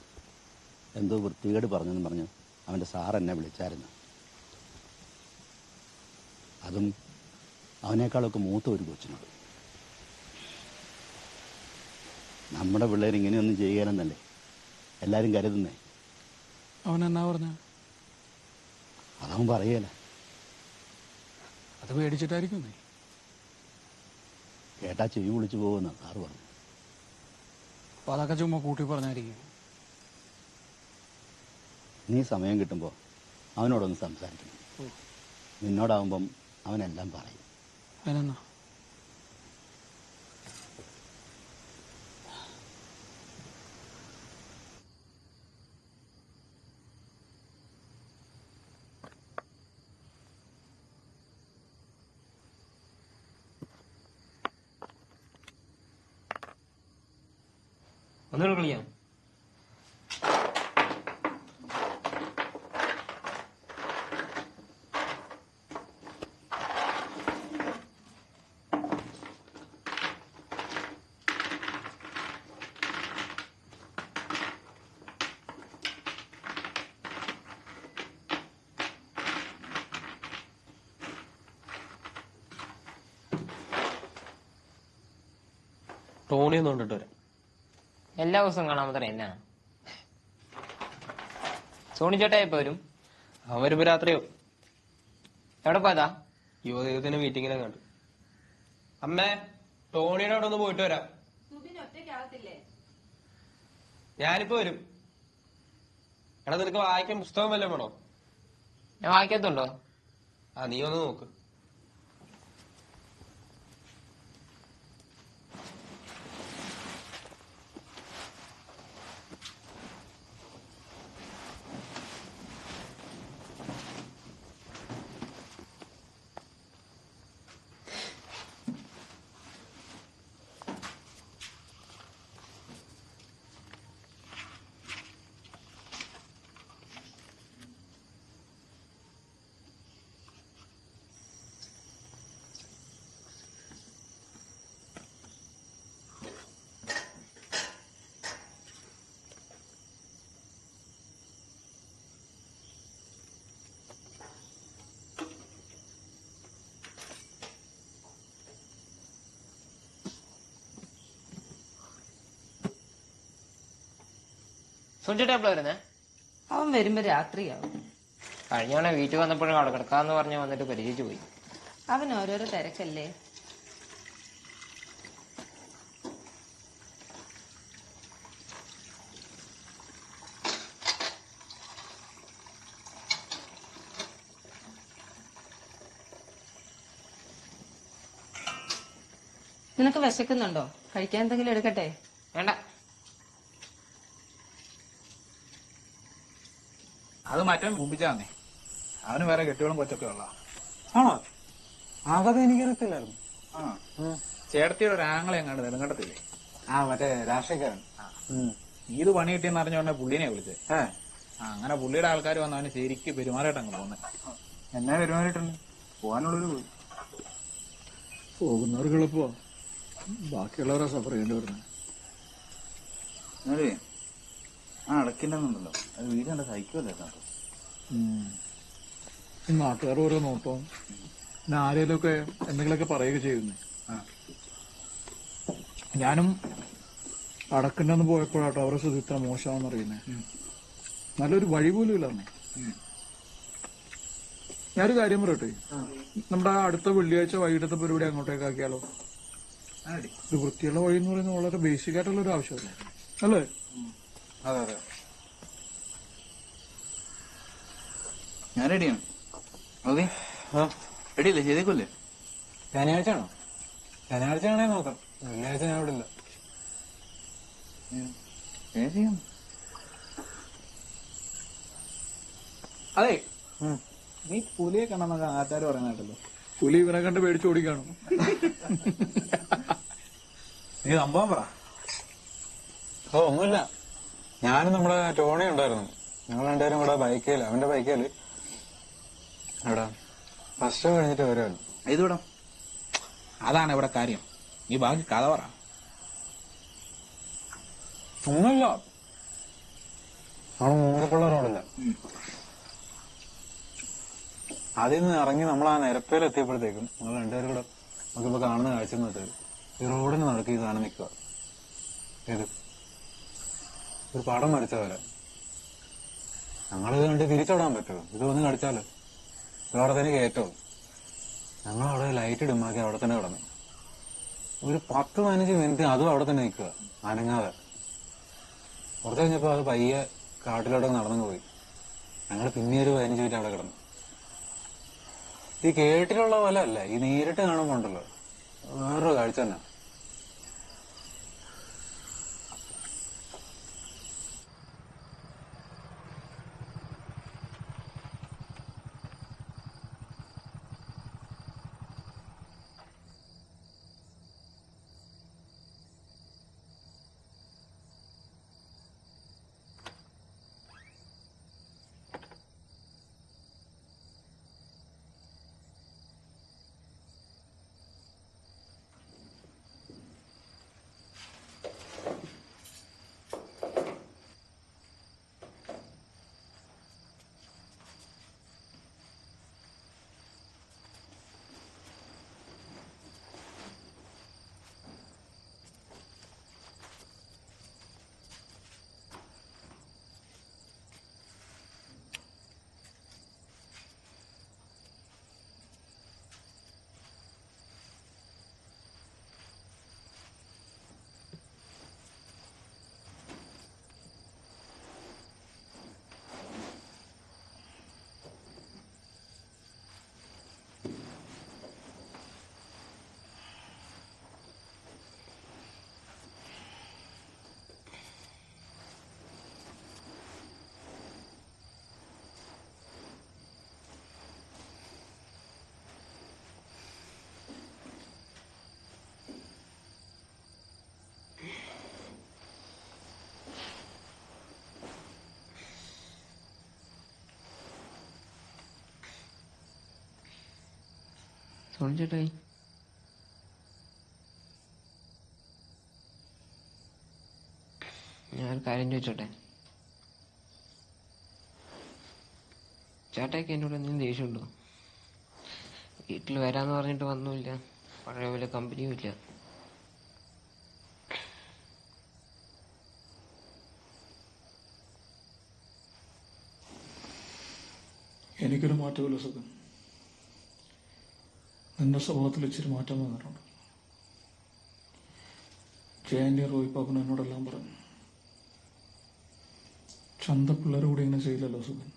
എന്തോ വൃത്തികേട് പറഞ്ഞെന്ന് പറഞ്ഞ് അവൻ്റെ സാർ എന്നെ വിളിച്ചായിരുന്നു. അതും അവനേക്കാളൊക്കെ മൂത്ത ഒരു കൊച്ചിനോട്. നമ്മുടെ പിള്ളേർ ഇങ്ങനെയൊന്നും ചെയ്യാനെന്നല്ലേ എല്ലാവരും കരുതുന്നേ. അവൻ എന്നാ പറഞ്ഞ? അതവൻ പറയല. അത് പേടിച്ചിട്ടായിരിക്കും. നീ കേട്ടാ ചെവി വിളിച്ചു പോകുമെന്ന് സാറ് പറഞ്ഞു. അപ്പൊ അതൊക്കെ ചുമ്മാ കൂട്ടി പറഞ്ഞായിരിക്കും. നീ സമയം കിട്ടുമ്പോൾ അവനോടൊന്ന് സംസാരിക്കണം. നിന്നോടാവുമ്പം അവനെല്ലാം പറയും. അതിനെന്നാ? ഒന്നുകൂടെ കളിക്കാം. ടോണി ഒന്നും കൊണ്ടിട്ട് വരാം. എല്ലാ ദിവസവും കാണാൻ മാത്രം എന്നാ സോണി ചേട്ടാ ഇപ്പൊ വരും? അവൻ വരുമ്പോ രാത്രിയോ. എവിടെ പോയതാ? യുവദൈവത്തിന്റെ മീറ്റിങ്ങിനെ കണ്ടു. അമ്മേ, ടോണിയുടെ അവിടെ ഒന്ന് പോയിട്ട് വരാം. ഞാനിപ്പോ വരും. എടാ, നിനക്ക് വായിക്കാൻ പുസ്തകം വല്ലതും വേണോ? ഞാൻ വായിക്കത്തുണ്ടോ? ആ, നീ ഒന്ന് നോക്ക്. സോണിച്ചേട്ടാ എപ്പോഴാ വരുന്നേ? അവൻ വരുമ്പോ രാത്രിയാവും. കഴിഞ്ഞ തവണ വീട്ടിൽ വന്നപ്പോഴും അവിടെ കിടക്കാന്ന് പറഞ്ഞ് വന്നിട്ട് പരിചയിച്ചു പോയി. അവൻ ഓരോരോ തിരക്കല്ലേ. നിനക്ക് വിശക്കുന്നുണ്ടോ? കഴിക്കാൻ എന്തെങ്കിലും എടുക്കട്ടെ? വേണ്ട. അത് മറ്റവൻ മുമ്പിച്ചാന്നേ. അവന് വേറെ കെട്ടുകളും കൊച്ചൊക്കെ ഉള്ള. ആണോ? ആകെ എനിക്കറിയത്തില്ലായിരുന്നു. ആ, ചേട്ടത്തിയുടെ ഒരു ആങ്ങളെ എങ്ങാണ്ട് നെടുങ്കണ്ടത്തില്ലേ? ആ, മറ്റേ രാഷ്ട്രീയക്കാരൻ. ഇത് പണി കിട്ടിയെന്ന് അറിഞ്ഞോണ്ടേ പുള്ളിനെ വിളിച്ചത്. അങ്ങനെ പുള്ളിയുടെ ആൾക്കാർ വന്ന് അവന് ശരിക്ക് പെരുമാറിയിട്ട് അങ്ങ് പോന്നെ. എന്നാ പെരുമാറിയിട്ടുണ്ട്? പോകാനുള്ളൊരു പോയി. പോകുന്നവർക്ക് എളുപ്പമോ, ബാക്കിയുള്ളവരെ സഫർ ചെയ്യേണ്ടി വരുന്നത്. അതെ, ആ അടക്കില്ലെന്നുണ്ടല്ലോ, അത് വീട് കണ്ട സഹിക്കുമല്ലേ കേട്ടോ. നാട്ടുകാർ ഓരോ നോട്ടവും പിന്നെ ആരെങ്കിലുമൊക്കെ എന്തെങ്കിലുമൊക്കെ പറയുക ചെയ്യുന്നേ. ഞാനും അടക്കൻ്റെ ഒന്ന് പോയപ്പോഴാട്ടോ അവരുടെ സ്ഥിതി ഇത്ര മോശമാണെന്ന് അറിയുന്നേ. നല്ലൊരു വഴി പോലും ഇല്ലാന്നേ. ഞാനൊരു കാര്യം പറയട്ടെ, നമ്മുടെ അടുത്ത വെള്ളിയാഴ്ച വൈകിട്ടത്തെ പരിപാടി അങ്ങോട്ടേക്ക് ആക്കിയാലോ? ഇത് വൃത്തിയുള്ള വഴി എന്ന് പറയുന്നത് വളരെ ബേസിക് ആയിട്ടുള്ള ഒരു ആവശ്യമല്ലേ, അല്ലേ? അതെ അതെ, ഞാൻ റെഡിയാണ്. ഓക്കെ, റെഡിയല്ലേ? ചെയ്തേക്കല്ലേ? ശനിയാഴ്ച ആണോ? ശനിയാഴ്ച ആണേ നോക്കാം. വെള്ളിയാഴ്ച ഞാൻ ഇവിടെ ഇല്ല. ചെയ്യാം. അതെ, നീ പുലിയെ കണ്ടെന്നൊക്കെ ആൾക്കാർ പറയുന്ന കേട്ടല്ലോ. പുലി ഇവനെ കണ്ട് പേടിച്ചോടിക്കാണോ? നീ സംഭവം പറ. ഓ ഒന്നുമില്ല, ഞാനും നമ്മുടെ ടോണി ഉണ്ടായിരുന്നു. ഞങ്ങൾ രണ്ടുപേരും കൂടെ ബൈക്കേല്, അവന്റെ ബൈക്കേല് എവിടെ ഫസ്റ്റ് ഷോ കഴിഞ്ഞിട്ട് വരുവാണ്. ഇതൂടാ, അതാണ് ഇവിടെ കാര്യം. നീ ബാക്കി കഥ പറ. ഒന്നുമില്ല, അവിടെ മൂന്നപ്പുള്ള റോഡില്ല. ആദ്യം നിന്ന് ഇറങ്ങി നമ്മൾ ആ നിരപ്പയിലെത്തിയപ്പോഴത്തേക്കും നമ്മൾ രണ്ടുപേരും കൂടെ നമുക്കിപ്പോ കാണുന്ന കാഴ്ച എന്ന് വെച്ചാൽ ഈ റോഡിന് നടക്കി ഈ സാധനം നിൽക്കുക. ഏത് ഒരു പടം വരച്ച പോലെ. ഞങ്ങളിത് കണ്ട് തിരിച്ചോടാൻ പറ്റുമോ? ഇത് ഒന്ന് കടിച്ചാലോ? അവിടെ തന്നെ കയറ്റോ? ഞങ്ങളവിടെ ലൈറ്റ് ഇടുമാക്കി അവിടെ തന്നെ കിടന്നു. ഒരു 10-15 മിനിറ്റ് അതും അവിടെ തന്നെ നിൽക്കുക, അനങ്ങാതെ. കുറച്ച് കഴിഞ്ഞപ്പോ അത് പയ്യെ കാട്ടിലോട്ട് നടന്നു പോയി. ഞങ്ങൾ പിന്നെ ഒരു 15 മിനിറ്റ് അവിടെ കിടന്നു. ഈ കേട്ടിലുള്ള പോലെ അല്ല, ഈ നേരിട്ട് കാണുമ്പോ ഉണ്ടല്ലോ വേറൊരു കാഴ്ച തന്നെ. ചേട്ടായി, ഞാനൊരു കാര്യം ചോദിച്ചോട്ടെ? ചേട്ടായിക്ക് എന്നോട് എന്തെങ്കിലും ദേഷ്യമുണ്ടോ? വീട്ടിൽ വരാന്ന് പറഞ്ഞിട്ട് വന്നുമില്ല, പഴയ പോലെ കമ്പനിയും ഇല്ല. എനിക്കൊരു മാറ്റമില്ല സുഖം. നിന്റെ സ്വഭാവത്തിൽ ഇച്ചിരി മാറ്റം വന്നിട്ടുണ്ട്. ജയന്റെ റോയിപ്പാപ്പൻ എന്നോടെല്ലാം പറഞ്ഞു. ചന്തപ്പിള്ളേർ കൂടി ഇങ്ങനെ ചെയ്യില്ലല്ലോ സുഖൻ.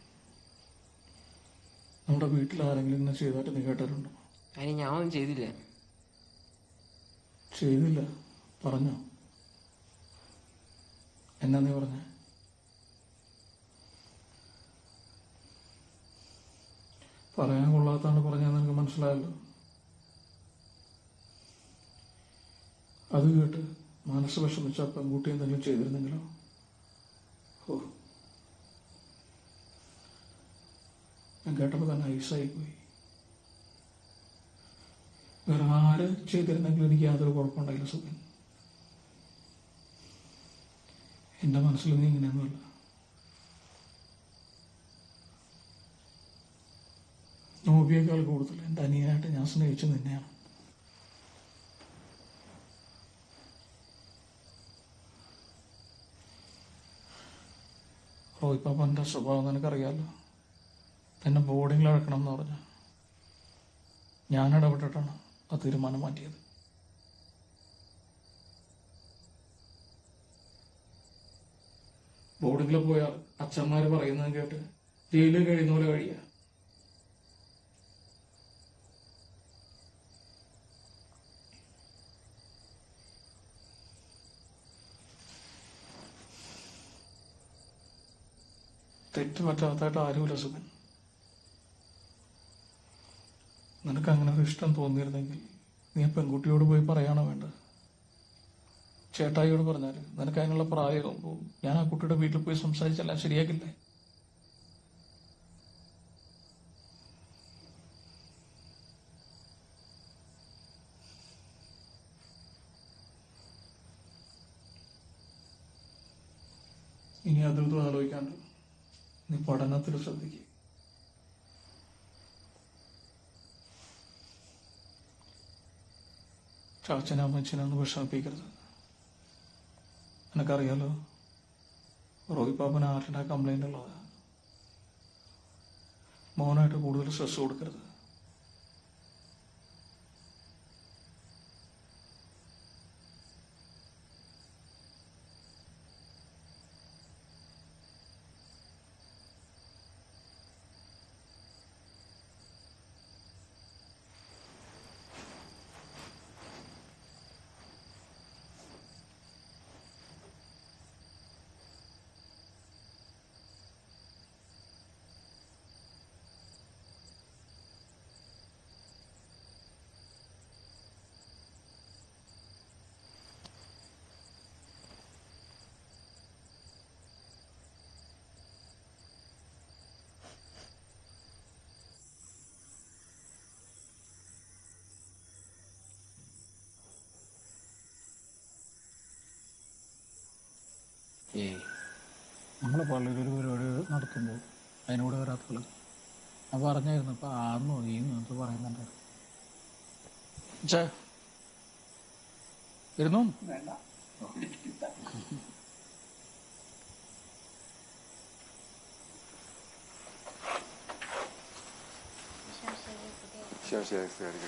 നമ്മുടെ വീട്ടിൽ ആരെങ്കിലും ഇങ്ങനെ ചെയ്തായിട്ട് നീ കേട്ടിട്ടുണ്ടോ? അതിന് ഞാൻ ഒന്നും ചെയ്തില്ല. ചെയ്തില്ല പറഞ്ഞോ? എന്നാ നീ പറഞ്ഞ? പറയാൻ കൊള്ളാത്താണ് പറഞ്ഞാൽ നിനക്ക് മനസ്സിലായല്ലോ. അത് കേട്ട് മനസ്സ് വിഷമിച്ച പെൺകുട്ടി എന്തെങ്കിലും ചെയ്തിരുന്നെങ്കിലോ? ഓ, ഞാൻ കേട്ടപ്പോൾ തന്നെ ഐസായി പോയി. വേറെ ആര് ചെയ്തിരുന്നെങ്കിലും എനിക്ക് യാതൊരു കുഴപ്പമുണ്ടായില്ല സുഖൻ. എന്റെ മനസ്സിൽ നീ ഇങ്ങനെയൊന്നുമല്ല. നോബിയേക്കാൾ കൂടുതൽ എൻ്റെ അനിയനായിട്ട് ഞാൻ സ്നേഹിച്ചു നിന്നെയാണ്. റോയ്പാപ്പൻ്റെ സ്വഭാവം നിനക്കറിയാലോ. തന്നെ ബോർഡിങ്ങിൽ അടക്കണം എന്ന് പറഞ്ഞു. ഞാൻ ഇടപെട്ടിട്ടാണ് ആ തീരുമാനം മാറ്റിയത്. ബോർഡിങ്ങിൽ പോയാൽ അച്ഛന്മാർ പറയുന്നത് കേട്ട് ജയിലിൽ കഴിയുന്ന പോലെ കഴിയുക. തെറ്റ് പറ്റാത്തതായിട്ട് ആരുമില്ല സുഖൻ. നിനക്ക് അങ്ങനെ ഒരു ഇഷ്ടം തോന്നിയിരുന്നെങ്കിൽ നീ പെൺകുട്ടിയോട് പോയി പറയാണോ വേണ്ടത്? ചേട്ടായിയോട് പറഞ്ഞാൽ നിനക്ക് അതിനുള്ള പ്രായമാകുമ്പോൾ ഞാൻ ആ കുട്ടിയുടെ വീട്ടിൽ പോയി സംസാരിച്ചെല്ലാം ശരിയാക്കില്ലേ? ഇനി അതും ആലോചിക്കാണ്ട് നീ പഠനത്തിൽ ശ്രദ്ധിക്കുക. ചാച്ചനെ അമ്മച്ചനൊന്ന് വിഷമിപ്പിക്കരുത്. എനിക്കറിയാലോ റോയ് പാപ്പന് ആരുടെ കംപ്ലൈന്റ് ഉള്ളതാ. മോനായിട്ട് കൂടുതൽ സ്ട്രെസ് കൊടുക്കരുത്. നമ്മളെ പള്ളിയിൽ ഒരു പരിപാടി നടത്തുമ്പോൾ അതിനോട് വരാത്തുള്ളത് ഞാൻ പറഞ്ഞായിരുന്നു. ഇപ്പം ആന്നോ ഈന്നോ എന്ന് പറയുന്നുണ്ടായിരുന്നു. ഇരുന്നോ? ശരി.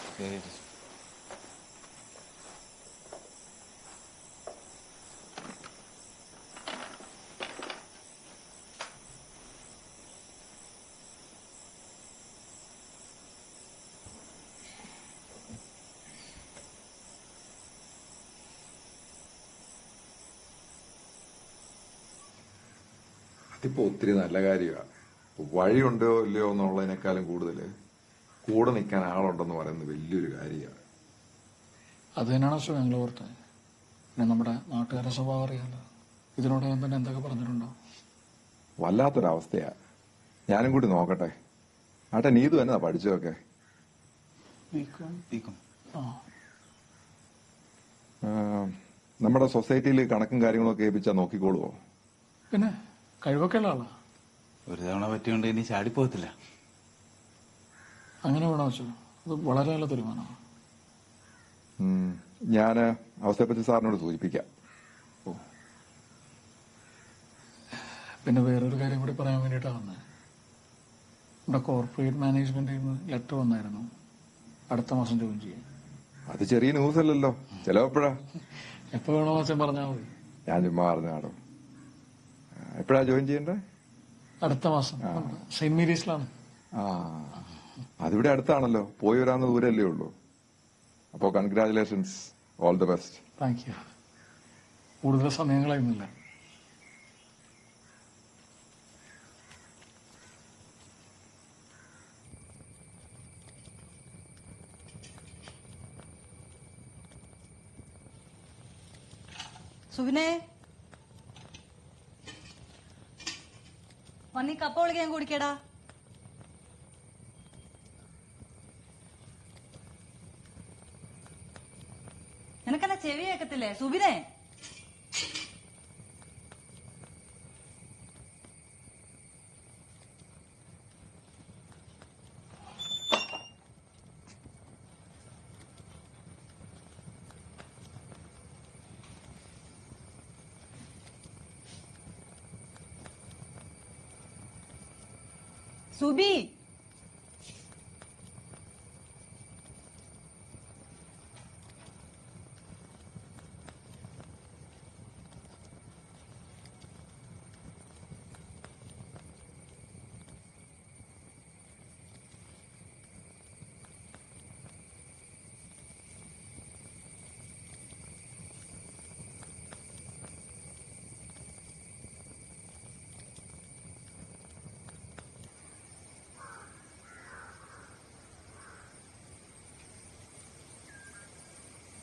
അതിപ്പോ ഒത്തിരി നല്ല കാര്യമാണ്. വഴിയുണ്ടോ ഇല്ലയോ എന്നുള്ളതിനേക്കാളും കൂടുതൽ കൂടെ നിൽക്കാൻ ആളുണ്ടെന്ന് പറയുന്നത് വലിയൊരു കാര്യമാണ്. അത് തന്നെയാണ് അശോക് ഞങ്ങൾ ഓർത്തത്. പിന്നെ നമ്മുടെ നാട്ടുകാരുടെ സ്വഭാവം അറിയാലോ. ഇതിനോടകം തന്നെ എന്തൊക്കെ പറഞ്ഞിട്ടുണ്ടോ? വല്ലാത്തൊരവസ്ഥയാ. ഞാനും കൂടി നോക്കട്ടെ. ആട്ടെ, നീതു എന്നതാ പഠിച്ചതൊക്കെ? നമ്മുടെ സൊസൈറ്റിയിൽ കണക്കും കാര്യങ്ങളൊക്കെ ഏൽപ്പിച്ചാൽ നോക്കിക്കോളുവോ? പിന്നെ കഴിവൊക്കെ ഉള്ള ആളാ. ഒരു തവണ പറ്റിയോണ്ട് ഇനി ചാടിപ്പോകത്തില്ല. അങ്ങനെ വേണോ വെച്ചോ? അത് വളരെ നല്ല തീരുമാനമാണ്. ഞാൻ അവസ്ഥയെപ്പറ്റി സാറിനോട് സൂചിപ്പിക്കാം. പിന്നെ വേറൊരു കാര്യം കൂടി പറയാൻ വേണ്ടിയിട്ടാണ് വന്നത്. നമ്മുടെ കോർപ്പറേറ്റ് മാനേജ്മെന്റിൽ നിന്ന് ലെറ്റർ വന്നായിരുന്നു അടുത്ത മാസം ജോയിൻ ചെയ്യാൻ. അത് ചെറിയ ന്യൂസ് അല്ലല്ലോ. ചിലപ്പോഴാ എപ്പോ വേണോ അച്ഛൻ പറഞ്ഞാൽ മതി. ഞാൻ ചുമ്മാ പറഞ്ഞാടോ. എപ്പോഴാ ജോയിൻ ചെയ്യണ്ടേ? അടുത്ത മാസം സെന്റ് മേരീസിലാണ്. അതിവിടെ അടുത്താണല്ലോ, പോയി വരാവുന്ന ദൂരല്ലേ ഉള്ളൂ. അപ്പോ congratulations, all the best. Thank you. കൂടുതൽ സമയങ്ങളായിരുന്നില്ല. സുബിനെ വന്നീ കപ്പ വിളിക്കാൻ കുടിക്കടാ. നിനക്കെന്നെ ചെവി കേക്കത്തില്ലേ സുബിനെ? സുബി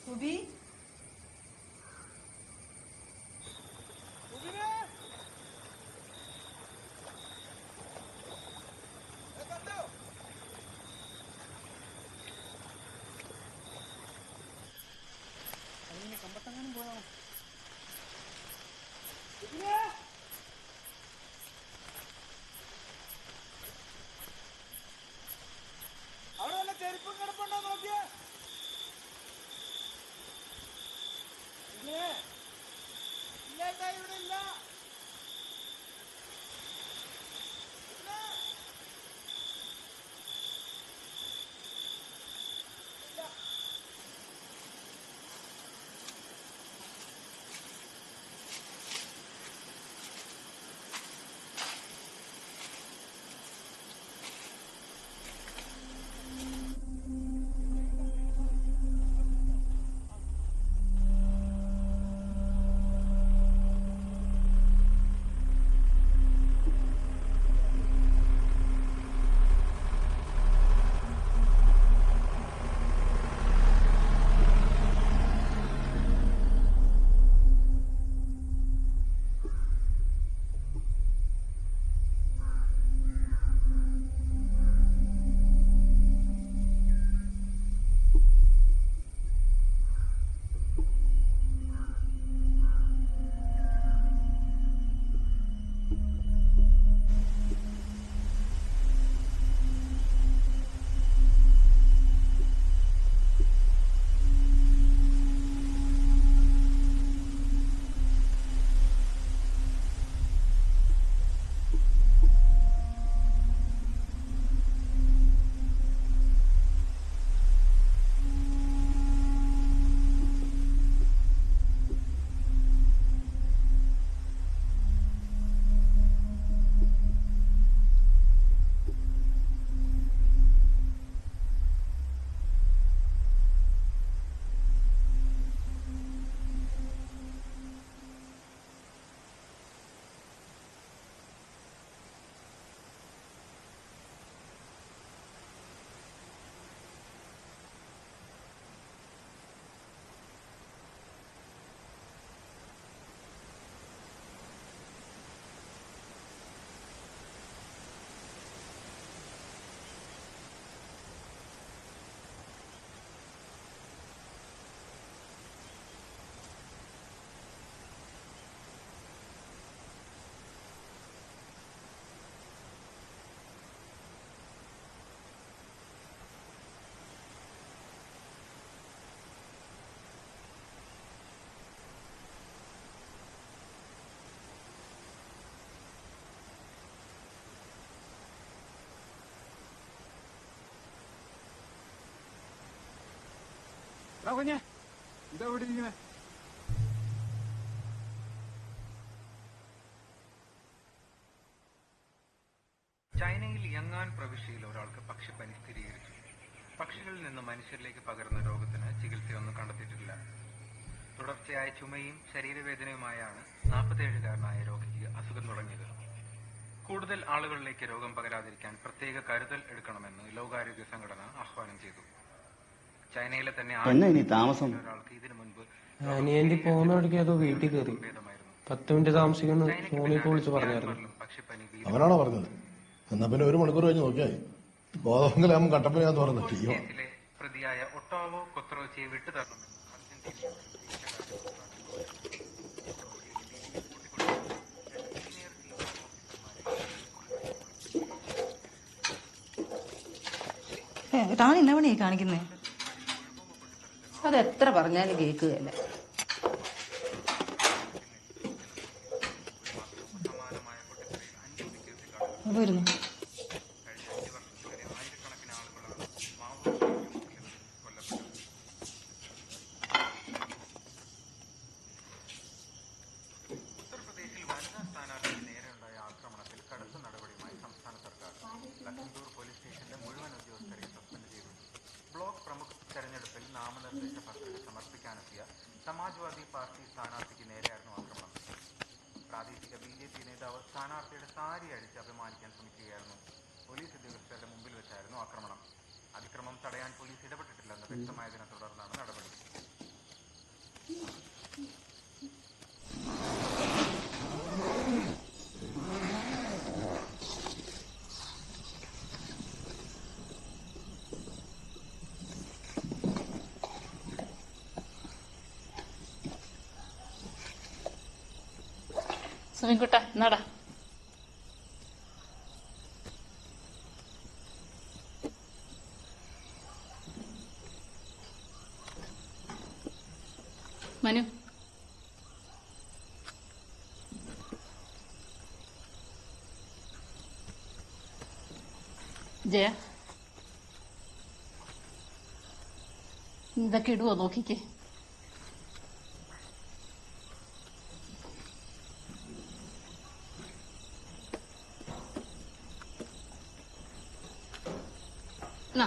സുബി അവിടെ വല്ല ചെരുപ്പും കിടപ്പുണ്ടോ നോക്കിയേ. ഇല്ലേ ഇവിടെ ഇല്ല. കുഞ്ഞെ എന്താ ഇവിടെ ഇരിക്കുന്നെ? ചൈനയിൽ യങ്ങാൻ പ്രവിശ്യയിൽ ഒരാൾക്ക് പക്ഷിപ്പനി സ്ഥിരീകരിച്ചു. പക്ഷികളിൽ നിന്ന് മനുഷ്യരിലേക്ക് പകരുന്ന രോഗത്തിന് ചികിത്സയൊന്നും കണ്ടെത്തിയിട്ടില്ല. തുടർച്ചയായ ചുമയും ശരീരവേദനയുമായാണ് 47കാരനായ രോഗിക്ക് അസുഖം തുടങ്ങിയത്. കൂടുതൽ ആളുകളിലേക്ക് രോഗം പകരാതിരിക്കാൻ പ്രത്യേക കരുതൽ എടുക്കണമെന്ന് ലോകാരോഗ്യ സംഘടന ആഹ്വാനം ചെയ്തു. ചൈനയിലെ തന്നെ ഒരാൾക്ക് ഇതിനു മുൻപ് അനിയന്തി പോകുന്ന വഴിക്ക് അതോ വീട്ടിൽ കയറി 10 മിനിറ്റ് താമസിക്കുന്നു ഫോണിൽ വിളിച്ച് പറഞ്ഞായിരുന്നു. അവനാണോ പറഞ്ഞത്? എന്നാ പിന്നെ 1 മണിക്കൂർ കഴിഞ്ഞ് നോക്കിയായി. ബോധമെങ്കിലും കട്ടപ്പനയാന്ന് പറഞ്ഞു. കേസിലെ പ്രതിയായ ഒട്ടാവോ കൊത്രോച്ചിയെ വിട്ടുതരണമെന്ന് അർജന്റീന താൻ എന്നാ പണിയായി കാണിക്കുന്നേ? അതെത്ര പറഞ്ഞാലും കേൾക്കുകയല്ല. വരുന്നു സമാജ്വാദി പാർട്ടി സ്ഥാനാർത്ഥിക്ക് നേരെയായിരുന്നു ആക്രമണം. പ്രാദേശിക BJP നേതാവ് സ്ഥാനാർത്ഥിയുടെ സാരി അടിച്ച് അപമാനിക്കാൻ ശ്രമിക്കുകയായിരുന്നു. പോലീസ് ഉദ്യോഗസ്ഥരുടെ മുമ്പിൽ വെച്ചായിരുന്നു ആക്രമണം. അതിക്രമം തടയാൻ പോലീസ് ഇടപെട്ടിട്ടില്ലെന്ന് വ്യക്തമായതിനെ തുടർന്നാണ് നടപടി. സുമിൻകുട്ട നടാ. മനു ജയ ഇതൊക്കെ ഇടുവോ നോക്കിക്കേ.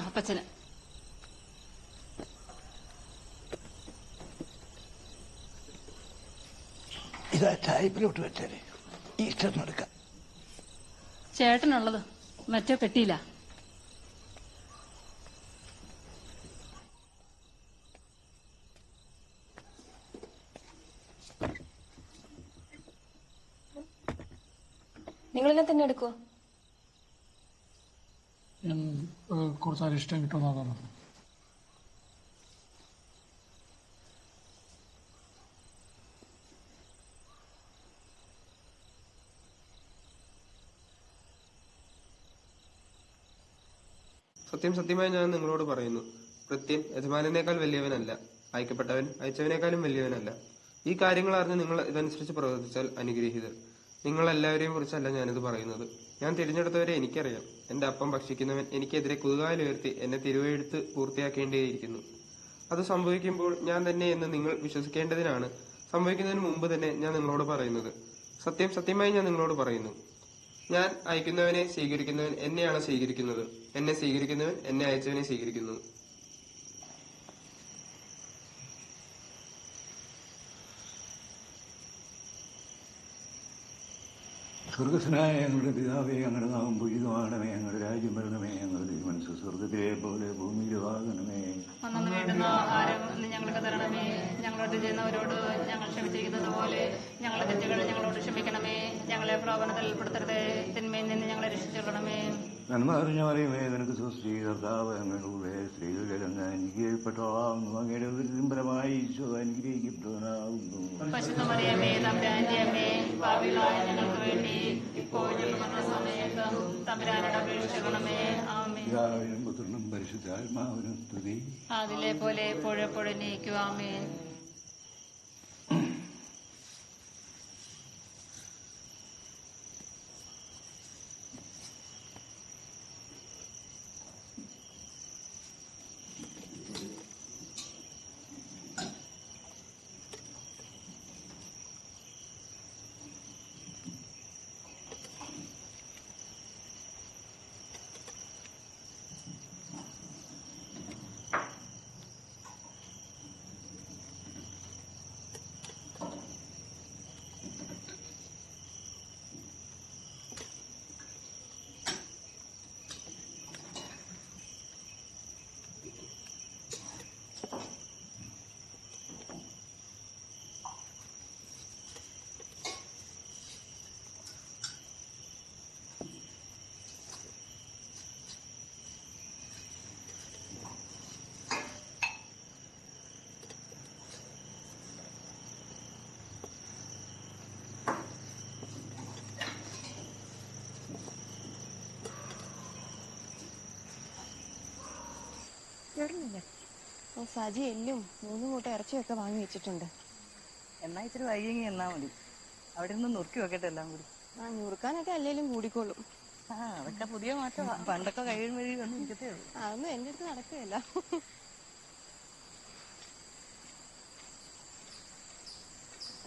അപ്പച്ചന് ഇതാ ടൈപ്പിലോട്ട് വെച്ചാലേ ഈസ്റ്ററിന് എടുക്കാം. ചേട്ടനുള്ളത് മറ്റേ പെട്ടിയില്ല. നിങ്ങളെല്ലാം തന്നെ എടുക്കുവോ? ഞാൻ കുറച്ച് അരിഷ്ടം കിട്ടുന്നതാണ്. സത്യമായി ഞാൻ നിങ്ങളോട് പറയുന്നു, കൃത്യം യജമാനേക്കാൾ വലിയവനല്ല, അയക്കപ്പെട്ടവൻ അയച്ചവനേക്കാളും വലിയവനല്ല. ഈ കാര്യങ്ങൾ അറിഞ്ഞ് നിങ്ങൾ ഇതനുസരിച്ച് പ്രവർത്തിച്ചാൽ അനുഗ്രഹീതർ. നിങ്ങൾ എല്ലാവരെയും കുറിച്ചല്ല ഞാനിത് പറയുന്നത്. ഞാൻ തിരഞ്ഞെടുത്തവരെ എനിക്കറിയാം. എന്റെ അപ്പം ഭക്ഷിക്കുന്നവൻ എനിക്കെതിരെ കുതുകാലുയർത്തി എന്നെ തിരുവെഴുത്ത് പൂർത്തിയാക്കേണ്ടിയിരിക്കുന്നു. അത് സംഭവിക്കുമ്പോൾ ഞാൻ തന്നെ എന്ന് നിങ്ങൾ വിശ്വസിക്കേണ്ടതിനാണ് സംഭവിക്കുന്നതിന് മുമ്പ് തന്നെ ഞാൻ നിങ്ങളോട് പറയുന്നത്. സത്യമായി ഞാൻ നിങ്ങളോട് പറയുന്നു, ഞാൻ അയക്കുന്നവനെ സ്വീകരിക്കുന്നവൻ എന്നെയാണ് സ്വീകരിക്കുന്നത്, എന്നെ സ്വീകരിക്കുന്നവൻ എന്നെ അയച്ചവനെ സ്വീകരിക്കുന്നു. സ്വർഗസ്നായ ഞങ്ങളുടെ പിതാവേ, ഞങ്ങളുടെ നാമം പൂജിതമാണമേ, ഞങ്ങളുടെ രാജ്യം വരണമേ, ഞങ്ങളുടെ തിരുമനസ്സ് സ്വർഗത്തിലെ പോലെ ഭൂമിയിലുമാകണമേ. അന്നു വേണ്ടുന്ന ആഹാരം ഇന്ന് ഞങ്ങൾക്ക് തരണമേ. ഞങ്ങളോട് ചെയ്യുന്നവരോട് ഞങ്ങൾ ക്ഷമിച്ചിരിക്കുന്നത് പോലെ ഞങ്ങളുടെ തെറ്റുകൾ ഞങ്ങളോട് ക്ഷമിക്കണമേ. ഞങ്ങളെ പ്രലോഭനത്തിൽ ഉൾപ്പെടുത്തരുതേ, തിന്മയിൽ നിന്ന് ഞങ്ങളെ രക്ഷിച്ചുകൊള്ളണമേ. നന്മ അറിഞ്ഞ മറിയമേ, നിനക്ക് സ്വസ്തി, കർത്താവ് ഞങ്ങളുടെ സ്ത്രീകളിൽ അങ്ങ് അനുഗ്രഹിക്കപ്പെട്ടവളാകുന്നു. അങ്ങയുടെ ഉദരഫലമായി ഈശോ അനുഗ്രഹിക്കപ്പെട്ടവനാകുന്നു. പരിശുദ്ധ മറിയമേ, തമ്പുരാന്റെ അമ്മേ, പാപികളായ ഞങ്ങൾക്ക് വേണ്ടി ഇപ്പോഴും മരണ സമയത്തും തമ്പുരാനോട് അപേക്ഷിക്കണമേ. ആമേൻ. പിതാവിനും പുത്രനും പരിശുദ്ധാത്മാവിനും സ്തുതി. അതിലെ പോലെ എപ്പോഴെപ്പോഴും നീക്കുക. ആമേൻ. സജി എല്ലും 3 മൂട്ട ഇറച്ചിയൊക്കെ വാങ്ങി വെച്ചിട്ടുണ്ട്. എന്നാ ഇച്ചിരി വൈകി എന്നാ മതി. അവിടെ നിന്ന് നുറുക്കി വെക്കട്ടെ എല്ലാം കൂടി. നുറുക്കാനൊക്കെ അല്ലേലും കൂടിക്കോളും. അതൊക്കെ പുതിയ മാറ്റമാ. പണ്ടൊക്കെ കഴിയും വഴി വന്ന് ഇരിക്കത്തേ ഉള്ളൂ. അതൊന്നും എന്റെ അടുത്ത് നടക്കുകയല്ല.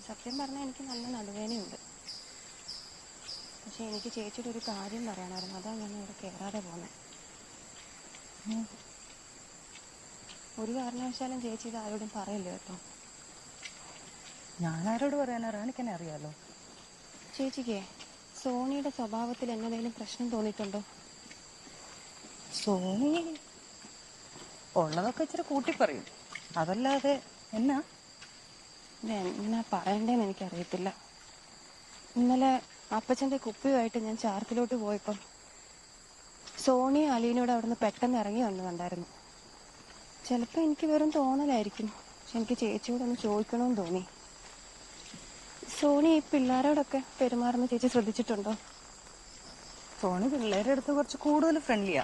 സത്യം പറഞ്ഞാൽ എനിക്ക് നല്ല നടുവേനയുണ്ട്. പക്ഷെ എനിക്ക് ചേച്ചിയുടെ ഒരു കാര്യം പറയാനായിരുന്നു. അതാ ഞാൻ ഇവിടെ കയറാതെ പോന്നെ. ഒരു കാരണവശാലും ചേച്ചി ഇത് ആരോടും പറയില്ല കേട്ടോ. ഞാനാരോട് പറയാനാ? റാണിക്കെന്നെ അറിയാലോ. ചേച്ചിക്ക് സോണിയുടെ സ്വഭാവത്തിൽ എന്നതെങ്കിലും പ്രശ്നം തോന്നിയിട്ടുണ്ടോ? സോണി ഉള്ളതൊക്കെ ഇച്ചിരി കൂട്ടിപ്പറയും, അതല്ലാതെ എന്നാ എന്നാ പറയണ്ടേന്ന് എനിക്കറിയത്തില്ല. ഇന്നലെ അപ്പച്ചന്റെ കുപ്പിയുമായിട്ട് ഞാൻ ചാർത്തിലോട്ട് പോയപ്പം സോണിയും അലീനോട് അവിടുന്ന് പെട്ടെന്ന് ഇറങ്ങി വന്നു കണ്ടായിരുന്നു. ചിലപ്പോൾ എനിക്ക് വെറും തോന്നലായിരിക്കും, പക്ഷെ എനിക്ക് ചേച്ചിയോടൊന്ന് ചോദിക്കണമെന്ന് തോന്നി. സോണി ഈ പിള്ളേരോടൊക്കെ പെരുമാറുന്ന ചേച്ചി ശ്രദ്ധിച്ചിട്ടുണ്ടോ? സോണി പിള്ളേരുടെ അടുത്ത് കുറച്ച് കൂടുതൽ ഫ്രണ്ട്ലിയാ.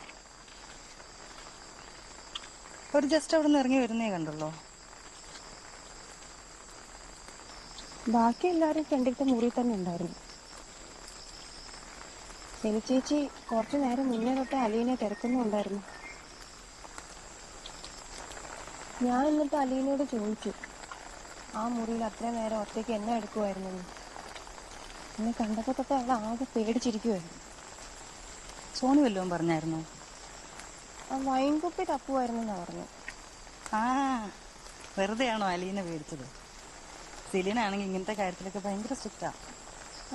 ഒരു ജസ്റ്റ് അവിടെ നിന്ന് ഇറങ്ങി വരുന്നേ കണ്ടുള്ളൂ. ബാക്കി എല്ലാവരും ഫ്രണ്ടിലത്തെ മുറി തന്നെ ഉണ്ടായിരുന്നു. സെനി ചേച്ചി കുറച്ചു നേരം മുന്നേ തൊട്ട് അലീനെ തിരക്കുന്നുണ്ടായിരുന്നു. ഞാൻ എന്നിട്ട് അലീനോട് ചോദിച്ചു, ആ മുറിയിൽ അത്രയും നേരം ഒറ്റയ്ക്ക് എന്നെ എടുക്കുമായിരുന്നു. എന്നെ കണ്ടപ്പോൾ തൊട്ട് അവൾ ആകെ പേടിച്ചിരിക്കുമായിരുന്നു. സോണി വല്ലതും പറഞ്ഞായിരുന്നോ? ആ വൈൻ കുപ്പി തപ്പുമായിരുന്നെന്നാ പറഞ്ഞു. ആ വെറുതെയാണോ അലീനെ പേടിച്ചത്? സെലീനാണെങ്കിൽ ഇങ്ങനത്തെ കാര്യത്തിലൊക്കെ ഭയങ്കര സ്ട്രിക്റ്റാ.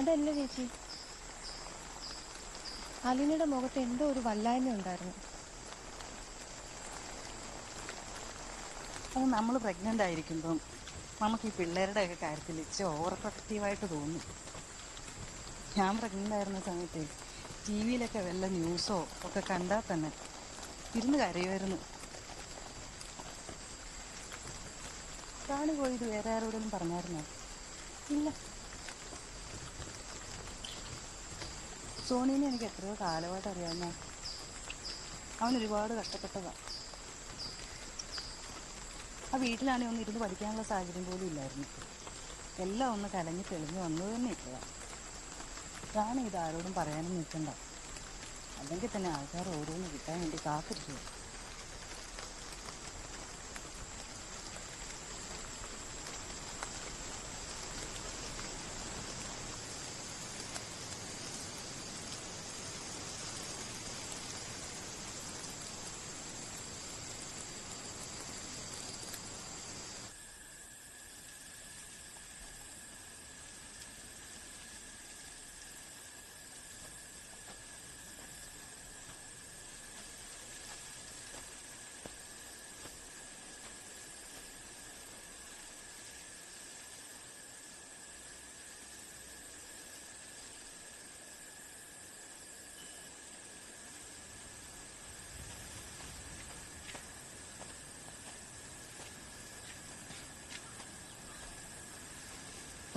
അതല്ല ചേച്ചി, അലീനയുടെ മുഖത്ത് എന്തോ ഒരു വല്ലായ്മ ഉണ്ടായിരുന്നു. അത് നമ്മൾ പ്രഗ്നന്റ് ആയിരിക്കുമ്പം നമുക്ക് ഈ പിള്ളേരുടെ ഒക്കെ കാര്യത്തിൽ ഇച്ചിരി ഓവർ പ്രൊട്ടക്റ്റീവായിട്ട് തോന്നും. ഞാൻ പ്രഗ്നന്റ് ആയിരുന്ന സമയത്ത് ടി വിയിലൊക്കെ വല്ല ന്യൂസോ ഒക്കെ കണ്ടാൽ തന്നെ ഇരുന്ന് കരയുമായിരുന്നു. റാണി പോയത് വേറെ ആരോടും പറഞ്ഞായിരുന്നോ? ഇല്ല. സോണീനെ എനിക്ക് എത്രയോ കാലമായിട്ട് അറിയാവുന്ന. അവൻ ഒരുപാട് കഷ്ടപ്പെട്ടതാ. ആ വീട്ടിലാണെങ്കിൽ ഒന്ന് ഇരുന്ന് പഠിക്കാനുള്ള സാഹചര്യം പോലും ഇല്ലായിരുന്നു. എല്ലാം ഒന്ന് കലങ്ങി തെളിഞ്ഞ് വന്നത് തന്നെ ഇപ്പോഴാണ്. റാണി ഇത് ആരോടും പറയാനും നിൽക്കണ്ട, അല്ലെങ്കിൽ തന്നെ ആൾക്കാർ ഓരോന്ന് കിട്ടാൻ വേണ്ടി കാത്തിരിക്കുക.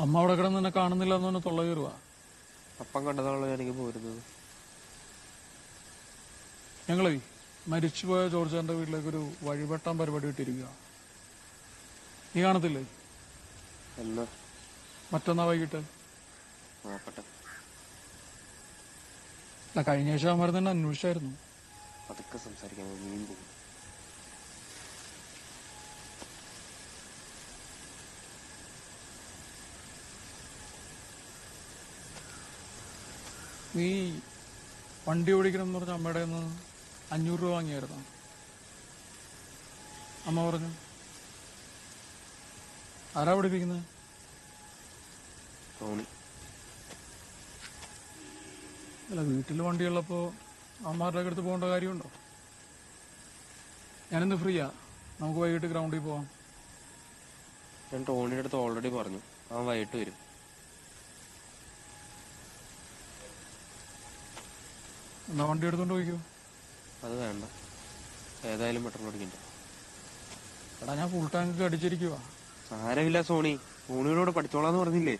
അമ്മ അവിടെ കിടന്ന് എന്നെ കാണുന്നില്ല എന്ന് പറഞ്ഞ് തൊള്ള കയറുക. അപ്പം കണ്ടതാണല്ലോ ഞാനിങ്ങനെ പോരുന്നത്. ഞങ്ങളേ മരിച്ചുപോയ ജോർജാന്റെ വീട്ടിലേക്ക് ഒരു വഴിവെട്ടാൻ പരിപാടി ഇട്ടിരിക്കുക. നീ കാണത്തില്ലേ? എന്നാ? മറ്റന്നാ വൈകിട്ട്. നോക്കട്ടെ. അല്ല, കഴിഞ്ഞ ആഴ്ച അവന്മാർ തന്നെ അന്വേഷിച്ചായിരുന്നു. അതൊക്കെ സംസാരിക്കാൻ മീൻ പോകും. നീ വണ്ടി ഓടിക്കണം എന്ന് പറഞ്ഞ അമ്മയുടെ നിന്ന് 500 രൂപ വാങ്ങിയായിരുന്നു. അമ്മ പറഞ്ഞു. ആരാ പഠിപ്പിക്കുന്നത്? അല്ല, വീട്ടിൽ വണ്ടിയുള്ളപ്പോ അമ്മമാരുടെ അടുത്ത് പോകേണ്ട കാര്യമുണ്ടോ? ഞാനിന്ന് ഫ്രീയാ, നമുക്ക് വൈകിട്ട് ഗ്രൗണ്ടിൽ പോവാം. ഞാൻ ടോണിയുടെ അടുത്ത് ഓൾറെഡി പറഞ്ഞു, അവൻ വൈകിട്ട് വരും. എന്നാ വണ്ടി എടുത്തോണ്ട് പോയിക്കോ. അത് വേണ്ട, ഏതായാലും പെട്രോൾ അടിക്കണ്ട. എടാ, ഞാൻ ഫുൾ ടാങ്ക് അടിച്ചിരിക്കുക. സാരമില്ല സോണി, സോണിയോട് പഠിച്ചോളാന്ന് പറഞ്ഞില്ലേ?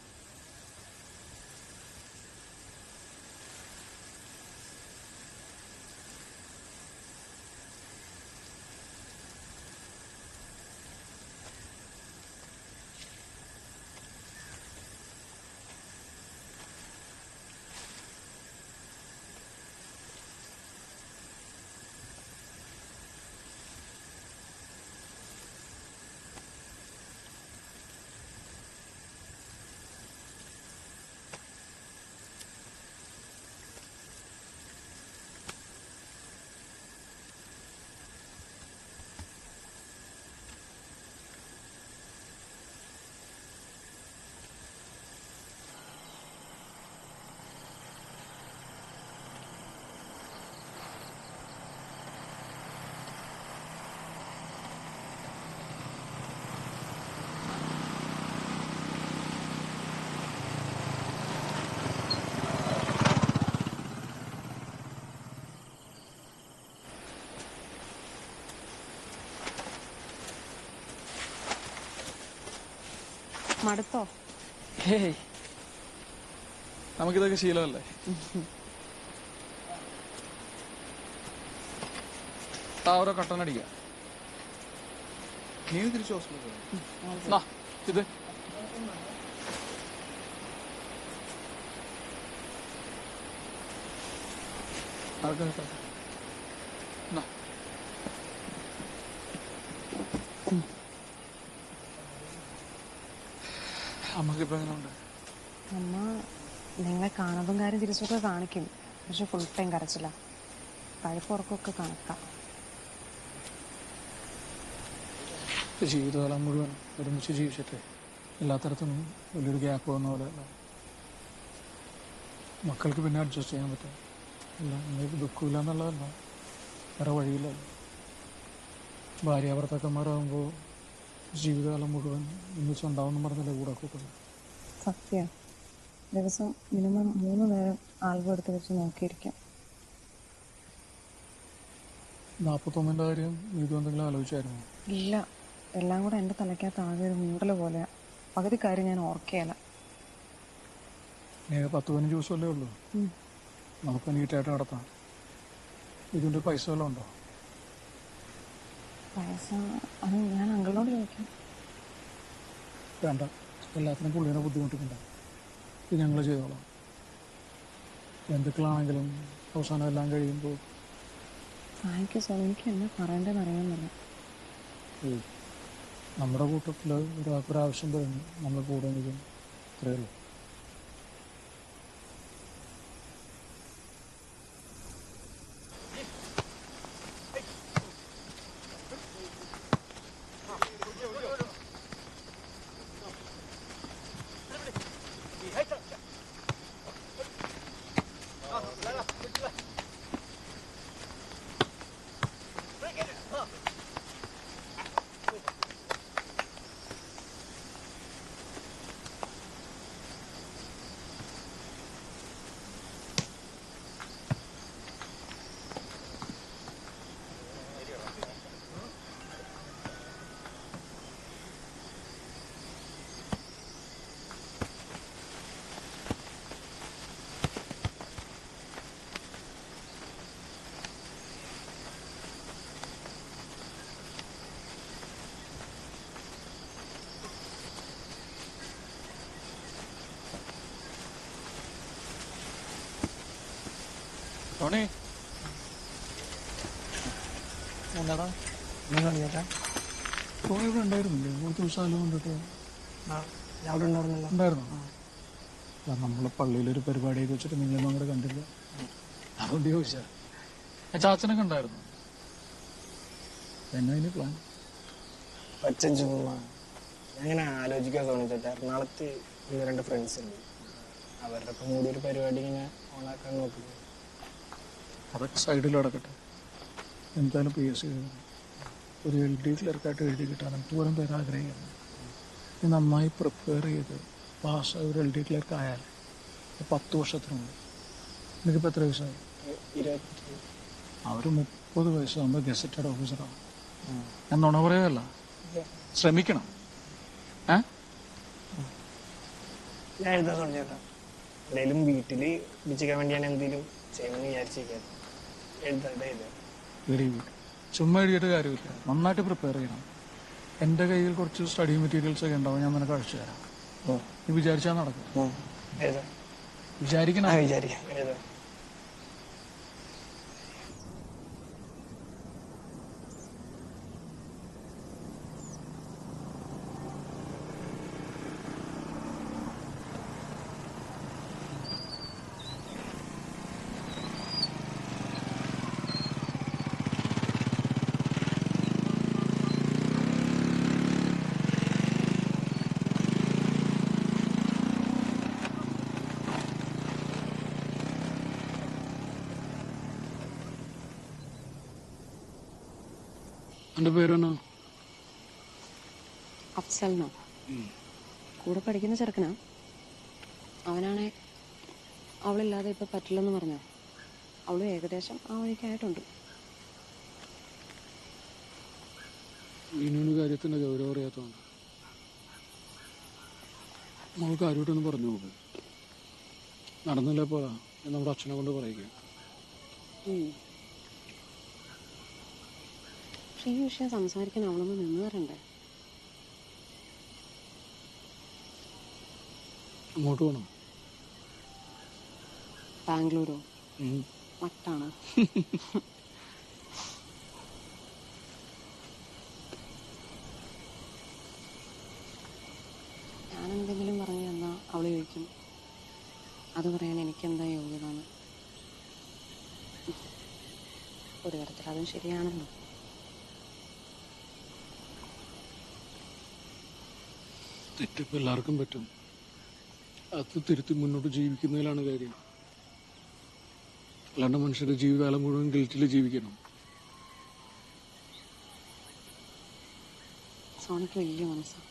മടുത്തോ? ഹേയ്, നമുക്കിതൊക്കെ ശീലമല്ലേ. ഓരോ കട്ടനടിക്കുക. നീ തിരിച്ചു ഹോസ്പിറ്റലിൽ ഇത് അമ്മക്കിപ്പോ എങ്ങനെയുണ്ട്? അമ്മ നിങ്ങളെ കാണുമ്പം കാര്യം തിരിച്ചൊക്കെ കാണിക്കും, പക്ഷെ ഫുൾ ടൈം കരച്ചില്ല. കഴിപ്പുറക്കൊക്കെ കണക്കാം. ജീവിതകാലം മുഴുവൻ ഒരുമിച്ച് ജീവിച്ചിട്ട് എല്ലാത്തരത്തിനും വലിയൊരു ഗ്യാപ്പ് വന്ന പോലെ മക്കൾക്ക് പിന്നെ അഡ്ജസ്റ്റ് ചെയ്യാൻ പറ്റും. അല്ല, നിങ്ങൾക്ക് ദുഃഖമില്ല എന്നുള്ളതല്ല, വേറെ വഴിയില്ലല്ലോ. ഭാര്യ ഭർത്താക്കന്മാരാകുമ്പോൾ ജീവിതകാലം മുഴുവൻ ഒന്നിച്ചുണ്ടാവും പറഞ്ഞല്ലേ കൂടെ കൂട്ടുന്നത്. സത്യം. ദിവസം മിനിമം 3 നേരം ആൽബം എടുത്ത് വെച്ച് നോക്കിയിരിക്കാം. 41 കാര്യം ഇത് എന്തെങ്കിലും ആലോചിച്ചായിരുന്നു? ഇല്ല, എല്ലാം കൂടെ എൻ്റെ തലയ്ക്കകത്ത് ആകെ ഒരു മൂടൽ പോലെയാ. പകുതി കാര്യം ഞാൻ ഓർക്കുകയല്ല. 10-15 ദിവസമല്ലേ ഉള്ളൂ, നമുക്ക് നീറ്റായിട്ട് നടത്താം. ഇതിൻ്റെ പൈസ വല്ലതും ഉണ്ടോ? പൈസ അത് ഞാൻ അങ്കിളിനോട് ചോദിക്കാം. വേണ്ട, എല്ലാത്തിനും പുള്ളിനെ ബുദ്ധിമുട്ടിക്കണ്ട. ഇത് ഞങ്ങൾ ചെയ്തോളാം. ബന്ധുക്കളാണെങ്കിലും അവസാനം എല്ലാം കഴിയുമ്പോൾ താങ്ക് യു സോ. എനിക്ക് എന്നെ പറയേണ്ടതെന്ന് അറിയാമെന്നില്ല. നമ്മുടെ കൂട്ടത്തിൽ ഒരാവശ്യം കഴിഞ്ഞു നമ്മൾ കൂടെ നിൽക്കും, അത്രയേ ഉള്ളൂ. ടോണി, എന്താടാ ടോണി ഇവിടെ ഉണ്ടായിരുന്നില്ലേ? കുറച്ച് ദിവസം കൊണ്ടിട്ട് ഉണ്ടായിരുന്നോ? നമ്മൾ പള്ളിയിലൊരു പരിപാടിയൊക്കെ വെച്ചിട്ട് നിങ്ങളൊന്നും അങ്ങോട്ട് കണ്ടില്ല, അതുകൊണ്ട് ചോദിച്ചാ. ചാച്ചനൊക്കെ ഉണ്ടായിരുന്നു. എന്നാ ഇനി പ്ലാൻ? അച്ഛൻ ചുമ്മാ അങ്ങനെ ആലോചിക്കാൻ തോന്നിച്ചിട്ട് എറണാകുളത്ത് 1-2 ഫ്രണ്ട്സ് ഉണ്ട്, അവരുടെ ഒപ്പം കൂടി ഒരു പരിപാടി ഇങ്ങനെ ഓണാക്കാൻ നോക്കുന്നു. അതൊക്കെ സൈഡിൽ കിടക്കട്ടെ. എന്തായാലും PSC എഴുതണം. ഒരു LD ക്ലർക്കായിട്ട് എഴുതി കിട്ടാൻ എന്തോരം പേര് ആഗ്രഹിക്കുന്നു. നീ നന്നായി പ്രിപ്പയർ ചെയ്ത് പാസ് ഒരു LD ക്ലർക്ക് ആയാൽ 10 വർഷത്തിനുണ്ട്. എനിക്കിപ്പോൾ എത്ര വയസ്സായി? അവർ 30 വയസ്സാകുമ്പോൾ ഗസറ്റഡ് ഓഫീസറാണ്. ഞാൻ നുണ പറയുകയല്ല, ശ്രമിക്കണം. ഞാൻ എഴുതാൻ തുടങ്ങിയേക്കാം. എന്തായാലും വീട്ടിൽ വിളിച്ചിക്കാൻ വേണ്ടി ഞാൻ എന്തെങ്കിലും ചെയ്യണമെന്ന് വിചാരിച്ചിരിക്കാം. Very good. ചുമ്മാ എഴുതിയിട്ട് കാര്യമില്ല, നന്നായിട്ട് പ്രിപ്പയർ ചെയ്യണം. എൻ്റെ കയ്യിൽ കുറച്ച് സ്റ്റഡി മെറ്റീരിയൽസ് ഒക്കെ ഉണ്ടാവും, ഞാൻ നിനക്ക് അയച്ചു തരാം. നീ വിചാരിച്ചാൽ നടക്കും. വിചാരിക്കണം. എൻ്റെ പേരെന്നാ? അഫ്സലിനോ? കൂടെ പഠിക്കുന്ന ചെറുക്കനാ. അവനാണെ അവളില്ലാതെ ഇപ്പൊ പറ്റില്ലെന്ന് പറഞ്ഞോ. അവളും ഏകദേശം ആ വഴിക്കായിട്ടുണ്ട്. ഇനിയൊരു കാര്യത്തിന്റെ ഗൗരവം അറിയാത്തതുകൊണ്ട് നമ്മൾ കാര്യമായിട്ടൊന്ന് പറഞ്ഞു നോക്ക്. നടന്നില്ല പോരാ, നമ്മുടെ അച്ഛനെ കൊണ്ട് പറയിക്കുക. ഈ വിഷയം സംസാരിക്കാൻ അവളൊന്ന് നിന്ന് തരണ്ടേ? അങ്ങോട്ട് പോകണം. ബാംഗ്ലൂരോ? മട്ടാണ്. ഞാനെന്തെങ്കിലും പറഞ്ഞു തന്നാ അവള് ചോദിക്കും അത് പറയാൻ എനിക്കെന്താ യോഗ്യതാണ്. ഒരു തരത്തിൽ അതും ശരിയാണല്ലോ. തെറ്റിപ്പോൾ എല്ലാവർക്കും പറ്റും. അത് തിരുത്തി മുന്നോട്ട് ജീവിക്കുന്നതിലാണ് കാര്യം. അല്ലാണ്ട് മനുഷ്യരുടെ ജീവിതകാലം മുഴുവൻ ഗിൽറ്റിൽ ജീവിക്കണം. സോണിക്ക് വലിയ മനസ്സാണ്.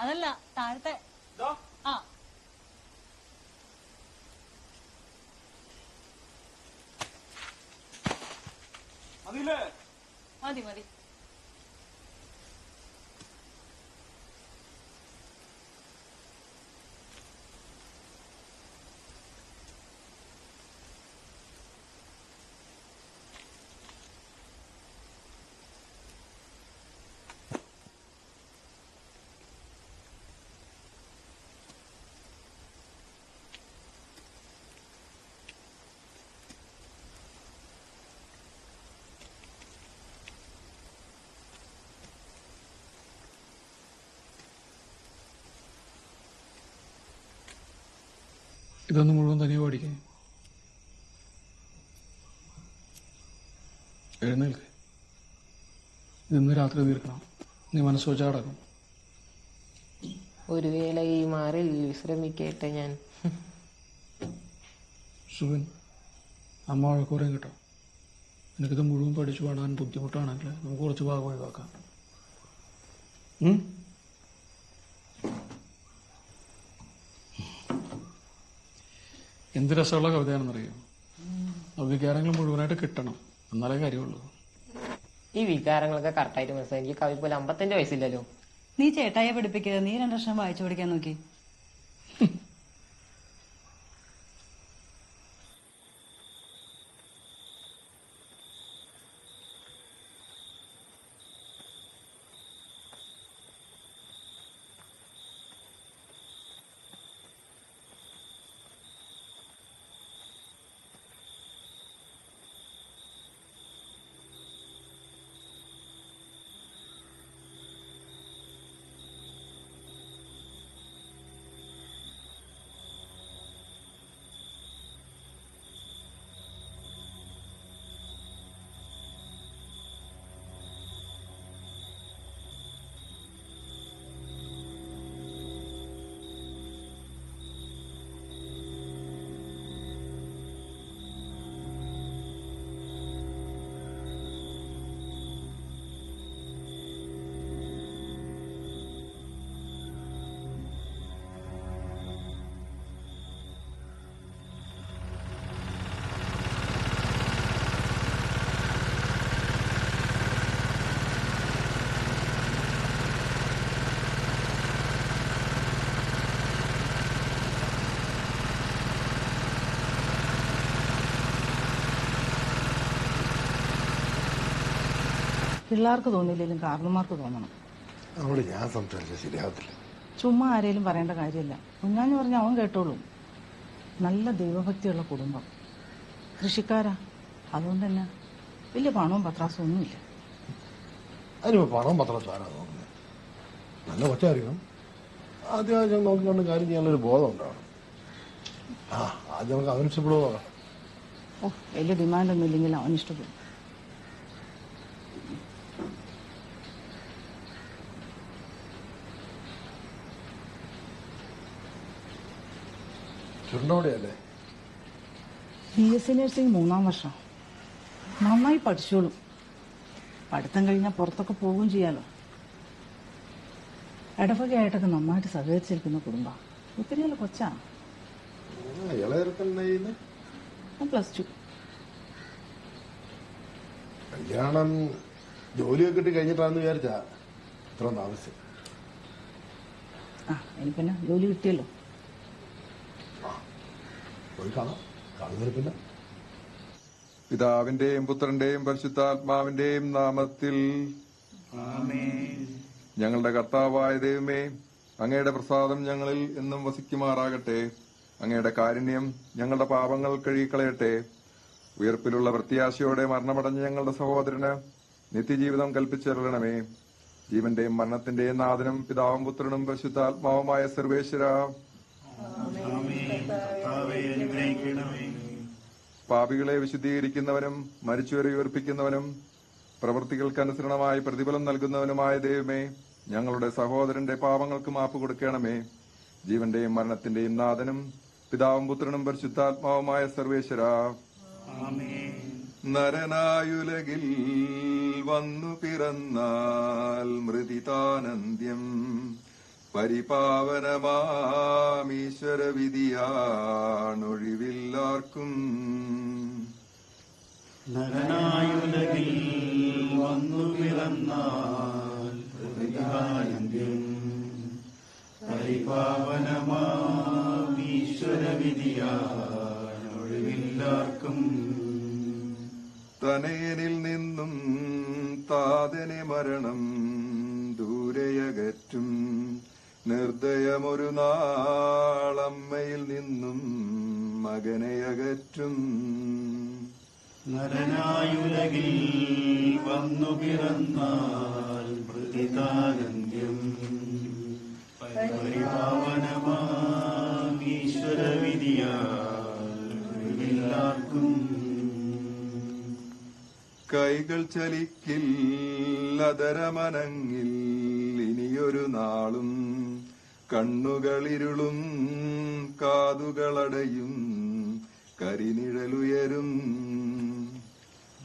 അതല്ല താഴത്തെ ആ മതി മതി. ഇതൊന്ന് മുഴുവൻ തനിയെ പഠിക്കേ. എഴുന്നേൽക്ക്. ഇന്ന് രാത്രി തീർക്കണം. നീ മനസ്സ് വെച്ചാൽ അടക്കും. ഒരു വേള ഈ മാറിൽ വിശ്രമിക്കട്ടെ ഞാൻ. സുബിൻ, അമ്മ വഴക്കൂറേം കേട്ടോ. എനിക്കിത് മുഴുവൻ പഠിച്ചു പാടാൻ ബുദ്ധിമുട്ടാണെങ്കിൽ നമുക്ക് കുറച്ച് ഭാഗം ഒഴിവാക്കാം. എന്ത് രസമുള്ള കവിതയാണെന്നറിയാം. ആ വികാരങ്ങൾ മുഴുവനായിട്ട് കിട്ടണം, എന്നാലേ കാര്യമുള്ളൂ. ഈ വികാരങ്ങളൊക്കെ കറക്റ്റായിട്ട് മനസ്സിലായി. എനിക്ക് കവി പോലെ 55 വയസ്സില്ലല്ലോ. നീ ചേട്ടായെ പഠിപ്പിക്കുക. നീ 2 വർഷം വായിച്ചു പഠിക്കാൻ നോക്കി. പിള്ളേർക്ക് തോന്നില്ലെങ്കിലും കാരണന്മാർക്ക് തോന്നണം. അവള് ഞാൻ സംസാരിച്ചാൽ ശരിയാവത്തില്ല. ചുമ്മാ ആരേലും പറയേണ്ട കാര്യമില്ല. കുഞ്ഞാഞ്ഞു പറഞ്ഞ അവൻ കേട്ടോളും. നല്ല ദൈവഭക്തിയുള്ള കുടുംബം, കൃഷിക്കാരാ. അതുകൊണ്ട് തന്നെ വലിയ പണവും പത്രാസും ഒന്നുമില്ല. അതിനിപ്പോൾ പണവും പത്രം സാറാണ് നോക്കുന്നത്. നല്ല കൊച്ചായിരിക്കണം. അത്യാവശ്യം നോക്കിക്കൊണ്ട് കാര്യം ചെയ്യാനുള്ളൊരു ബോധം ഉണ്ടാവണം. ആദ്യം നമുക്ക് അവനിഷ്ടപ്പെടുമോ നോക്കാം. വലിയ ഡിമാൻഡൊന്നും ഇല്ലെങ്കിൽ അവൻ ഇഷ്ടപ്പെടും. ചുരുണ്ടോടെയല്ലേ? BSc നഴ്സിംഗ് 3ാം വർഷം. നന്നായി പഠിച്ചോളും. പഠിത്തം കഴിഞ്ഞാൽ പുറത്തൊക്കെ പോവുകയും ചെയ്യാലോ. ഇടവകയായിട്ടൊക്കെ നന്നായിട്ട് സഹകരിച്ചിരിക്കുന്ന കുടുംബം. ഒത്തിരിയല്ല കൊച്ചാണ്. +2. കല്യാണം ജോലിയൊക്കെ കിട്ടി കഴിഞ്ഞിട്ടാണെന്ന് വിചാരിച്ചാ ഇത്ര താമസം. എനിക്ക് പിന്നെ ജോലി കിട്ടിയല്ലോ. പോയി കാണാം. കാണുന്നതിന് പിന്നെ പിതാവിന്റെയും പുത്രന്റെയും പരിശുദ്ധാത്മാവിന്റെയും നാമത്തിൽ ഞങ്ങളുടെ കർത്താവായ ദൈവമേ, അങ്ങയുടെ പ്രസാദം ഞങ്ങളിൽ എന്നും വസിക്കുമാറാകട്ടെ. അങ്ങയുടെ കാരുണ്യം ഞങ്ങളുടെ പാപങ്ങൾ കഴുകിക്കളയട്ടെ. ഉയർപ്പിലുള്ള പ്രത്യാശയോടെ മരണമടഞ്ഞ ഞങ്ങളുടെ സഹോദരന് നിത്യജീവിതം കൽപ്പിച്ചരുളണമേ. ജീവന്റെയും മരണത്തിന്റെയും നാഥനും പിതാവും പുത്രനും പരിശുദ്ധാത്മാവുമായ സർവേശ്വര, പാപികളെ വിശുദ്ധീകരിക്കുന്നവനും മരിച്ചവരെ ഉയർപ്പിക്കുന്നവനും പ്രവൃത്തികൾക്കനുസരണമായി പ്രതിഫലം നൽകുന്നവനുമായ ദൈവമേ, ഞങ്ങളുടെ സഹോദരന്റെ പാപങ്ങൾക്ക് മാപ്പ് കൊടുക്കണമേ. ജീവന്റെയും മരണത്തിന്റെയും നാഥനും പിതാവും പുത്രനും പരിശുദ്ധാത്മാവുമായ സർവേശ്വര, നരനായുലകിൽ വന്നു പിറന്നാൽ മൃതിതാനന്ദ്യം പരിപാവനമാമീശ്വരവിധിയാണൊഴിവില്ലാർക്കും. നരനായുലകിൽ വന്നു പിറന്നാൽ മൃതിതാനന്ദ്യം പരിപാവനമാമീശ്വരവിധിയാണൊഴിവില്ലാർക്കും. തനയനിൽ നിന്നും താതനെ മരണം ദൂരയകറ്റും നിർദ്ദയമൊരു നാളമ്മയിൽ നിന്നും മകനെയകറ്റും. നരനായുലകിൽ വന്നു പിറന്നാൽ മൃതിതാനന്ദ്യം പരിപാവനമാമീശ്വരവിധിയാർക്കും. കൈകൾ ചലിക്കില്ലതരമനങ്ങിൽ ഇനിയൊരു നാളും കണ്ണുകളിരുളും കാതുകളടയും കരിനിഴലുയരും.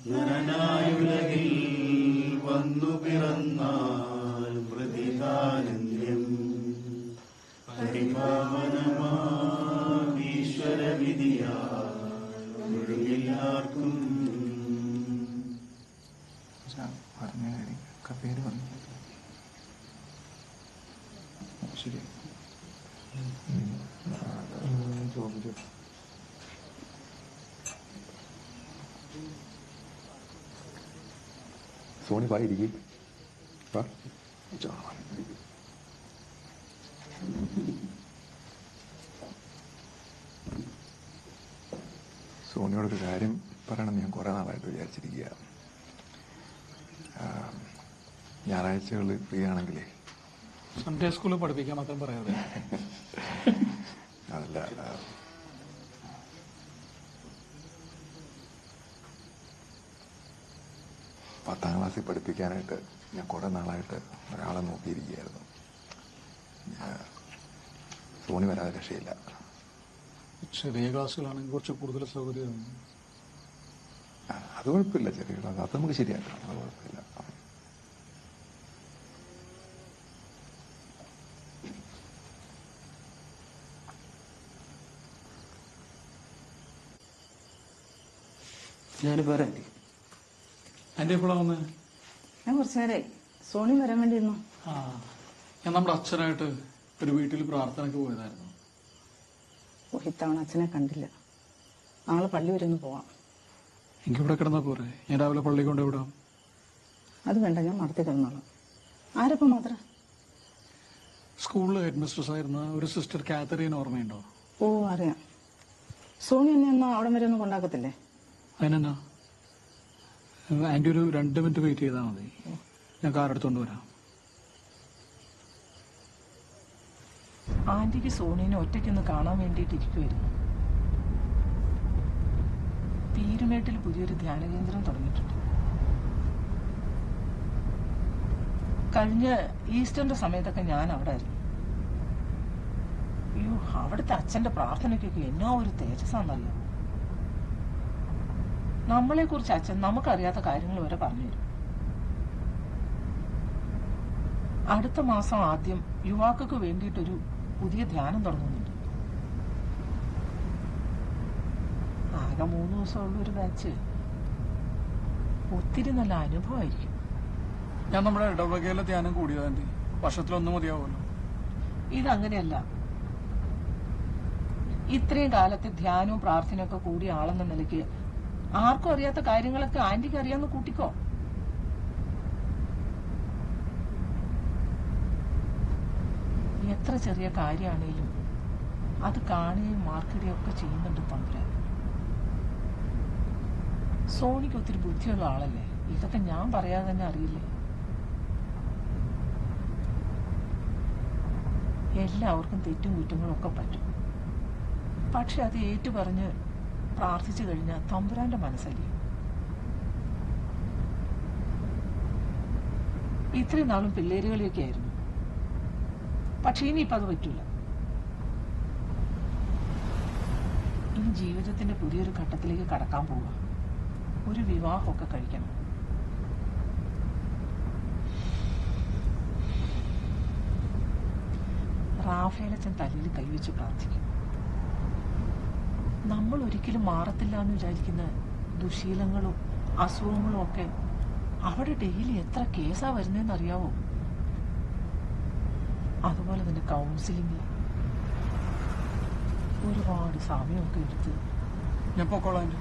നരനായുലകിൽ വന്നു പിറന്നാൽ മൃതിതാനന്ദ്യം പരിപാവനമാമീശ്വരവിധിയാർക്കും. പറഞ്ഞ കാര്യം പേര് പറഞ്ഞു ശരി. സോണി വായിരിക്കും. സോണിയോടൊരു കാര്യം പറയണമെന്ന് ഞാൻ കുറെ നാളായിട്ട് വിചാരിച്ചിരിക്കുക. ഞായറാഴ്ചകളിൽ ഫ്രീ ആണെങ്കിലേ സൺഡേ സ്കൂളിൽ പഠിപ്പിക്കാൻ മാത്രം പറയാതെ. അതല്ല, പത്താം ക്ലാസ്സിൽ പഠിപ്പിക്കാനായിട്ട് ഞാൻ കുറെ നാളായിട്ട് ഒരാളെ നോക്കിയിരിക്കുകയായിരുന്നു. സോണി വരാതെ രക്ഷയില്ല. ചെറിയ ക്ലാസ്സുകളാണെങ്കിൽ കുറച്ച് കൂടുതൽ സൗകര്യം. അത് കുഴപ്പമില്ല, ചെറിയ ക്ലാസ് അത് നമുക്ക് ശരിയാക്കാം, അത് കുഴപ്പമില്ല. ഞാനിപ്പോ വരാം. ആൻറ്റി എപ്പോഴാണ് വന്നത്? ഞാൻ കുറച്ചു നേരമായി. സോണി വരാൻ വേണ്ടിയിരുന്നു. ഞാൻ നമ്മുടെ അച്ഛനായിട്ട് ഒരു വീട്ടിൽ പ്രാർത്ഥനയ്ക്ക് പോയതായിരുന്നു. ഇത്തവണ അച്ഛനെ കണ്ടില്ല. നാളെ പള്ളി വരെ ഒന്ന് പോവാം. എനിക്കിവിടെ കിടന്നാൽ പോരെ? ഞാൻ രാവിലെ പള്ളി കൊണ്ട് വിടാം. അത് വേണ്ട, ഞാൻ നടത്തി കിടന്നോളാം. ആരപ്പം മാത്രം? സ്കൂളിൽ ഹെഡ് മിസ്ട്രസ് ആയിരുന്ന ഒരു സിസ്റ്റർ കാത്തറീൻ ഓർമ്മയുണ്ടോ? ഓ അറിയാം. സോണി എന്നെ എന്നാ അവിടെ വരെ ഒന്നും കൊണ്ടാക്കത്തില്ലേ? അതിനെന്നാ? ആൻറ്റി ഒരു 2 മിനിറ്റ് വെയിറ്റ് ചെയ്താൽ മതി, ഞാൻ കാർ എടുത്തുകൊണ്ട് വരാം. ആന്റിക്ക് സോണീനെ ഒറ്റയ്ക്കൊന്ന് കാണാൻ വേണ്ടിയിട്ടിരിക്കുമായിരുന്നു. പീരുമേട്ടിൽ പുതിയൊരു ധ്യാനകേന്ദ്രം തുടങ്ങിയിട്ടുണ്ട്. കഴിഞ്ഞ ഈസ്റ്ററിന്റെ സമയത്തൊക്കെ ഞാൻ അവിടെ ആയിരുന്നു. അയ്യോ, അവിടുത്തെ അച്ഛന്റെ പ്രാർത്ഥനയ്ക്കൊക്കെ എന്നോ ഒരു തേജസ്സാന്നല്ലോ. നമ്മളെ കുറിച്ച് അച്ഛൻ നമുക്കറിയാത്ത കാര്യങ്ങൾ വരെ പറഞ്ഞുതരും. അടുത്ത മാസം ആദ്യം യുവാക്കൾക്ക് വേണ്ടിയിട്ടൊരു പുതിയ ധ്യാനം തുടങ്ങുന്നുണ്ട്. ആകെ 3 ദിവസമുള്ള ഒരു ബാച്ച്. ഒത്തിരി നല്ല അനുഭവമായിരിക്കും. ഞാൻ നമ്മുടെ ഇടവകയിലെ ധ്യാനം കൂടിയത് ആൻറ്റി, വർഷത്തിലൊന്നും മതിയാവുമല്ലോ. ഇതങ്ങനെയല്ല. ഇത്രയും കാലത്തെ ധ്യാനവും പ്രാർത്ഥനയും ഒക്കെ കൂടിയ ആളെന്ന നിലയ്ക്ക് ആർക്കും അറിയാത്ത കാര്യങ്ങളൊക്കെ ആന്റിക്ക് അറിയാമെന്ന് കൂട്ടിക്കോ. എത്ര ചെറിയ കാര്യമാണേലും അത് കാണുകയും മാർക്കിടുകയും ഒക്കെ ചെയ്യുന്നുണ്ട് തമ്പുരാൻ. സോണിക്ക് ഒത്തിരി ബുദ്ധിയുള്ള ആളല്ലേ, ഇതൊക്കെ ഞാൻ പറയാതെ തന്നെ അറിയില്ലേ. എല്ലാവർക്കും തെറ്റും കുറ്റങ്ങളും ഒക്കെ പറ്റും. പക്ഷെ അത് ഏറ്റുപറഞ്ഞ് പ്രാർത്ഥിച്ചു കഴിഞ്ഞാൽ തമ്പുരാന്റെ മനസ്സല്ലേ. ഇത്രയും നാളും പിള്ളേരുകളിയൊക്കെ ആയിരുന്നു. പക്ഷെ ഇനിയിപ്പം അത് പറ്റൂല. ഇനി ജീവിതത്തിന്റെ പുതിയൊരു ഘട്ടത്തിലേക്ക് കടക്കാൻ പോവുക. ഒരു വിവാഹമൊക്കെ കഴിക്കണം. റാഫേലച്ചൻ തലയിൽ കൈവച്ച് പ്രാർത്ഥിക്കും. നമ്മൾ ഒരിക്കലും മാറത്തില്ല എന്ന് വിചാരിക്കുന്ന ദുശീലങ്ങളും അസുഖങ്ങളും ഒക്കെ അവിടെ ഡെയിലി എത്ര കേസാ വരുന്നതെന്ന് അറിയാവോ? അതുപോലെ തന്നെ കൗൺസിലിംഗ് ഒരുപാട് സമയമൊക്കെ എടുത്ത്. ഞാൻ പൊക്കോളാം.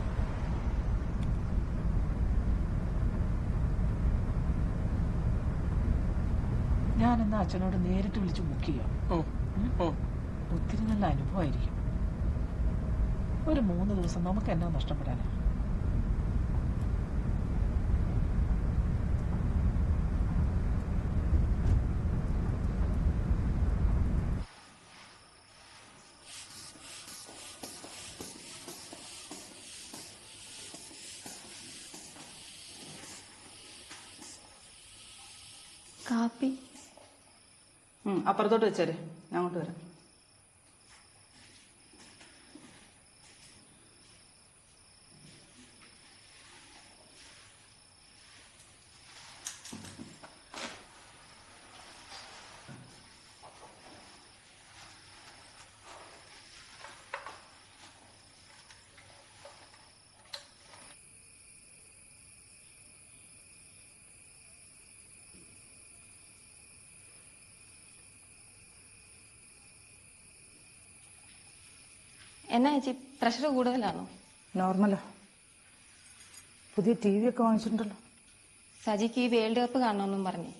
ഞാൻ എന്നാ അച്ഛനോട് നേരിട്ട് വിളിച്ച് ബുക്ക് ചെയ്യാം. ഒത്തിരി നല്ല അനുഭവമായിരിക്കും. ഒരു 3 ദിവസം നമുക്ക് എന്നാ നഷ്ടപ്പെടാനാ? കാപ്പി അപ്പുറത്തോട്ട് വെച്ചേരെ, ഞാൻ അങ്ങോട്ട് വരാം. എന്നാ ചേച്ചി, പ്രഷർ കൂടുതലാണോ? നോർമലാ. പുതിയ TV ഒക്കെ വാങ്ങിച്ചിട്ടുണ്ടല്ലോ. സജിക്ക് ഈ വേൾഡ് കപ്പ് കാണണമെന്നും പറഞ്ഞു.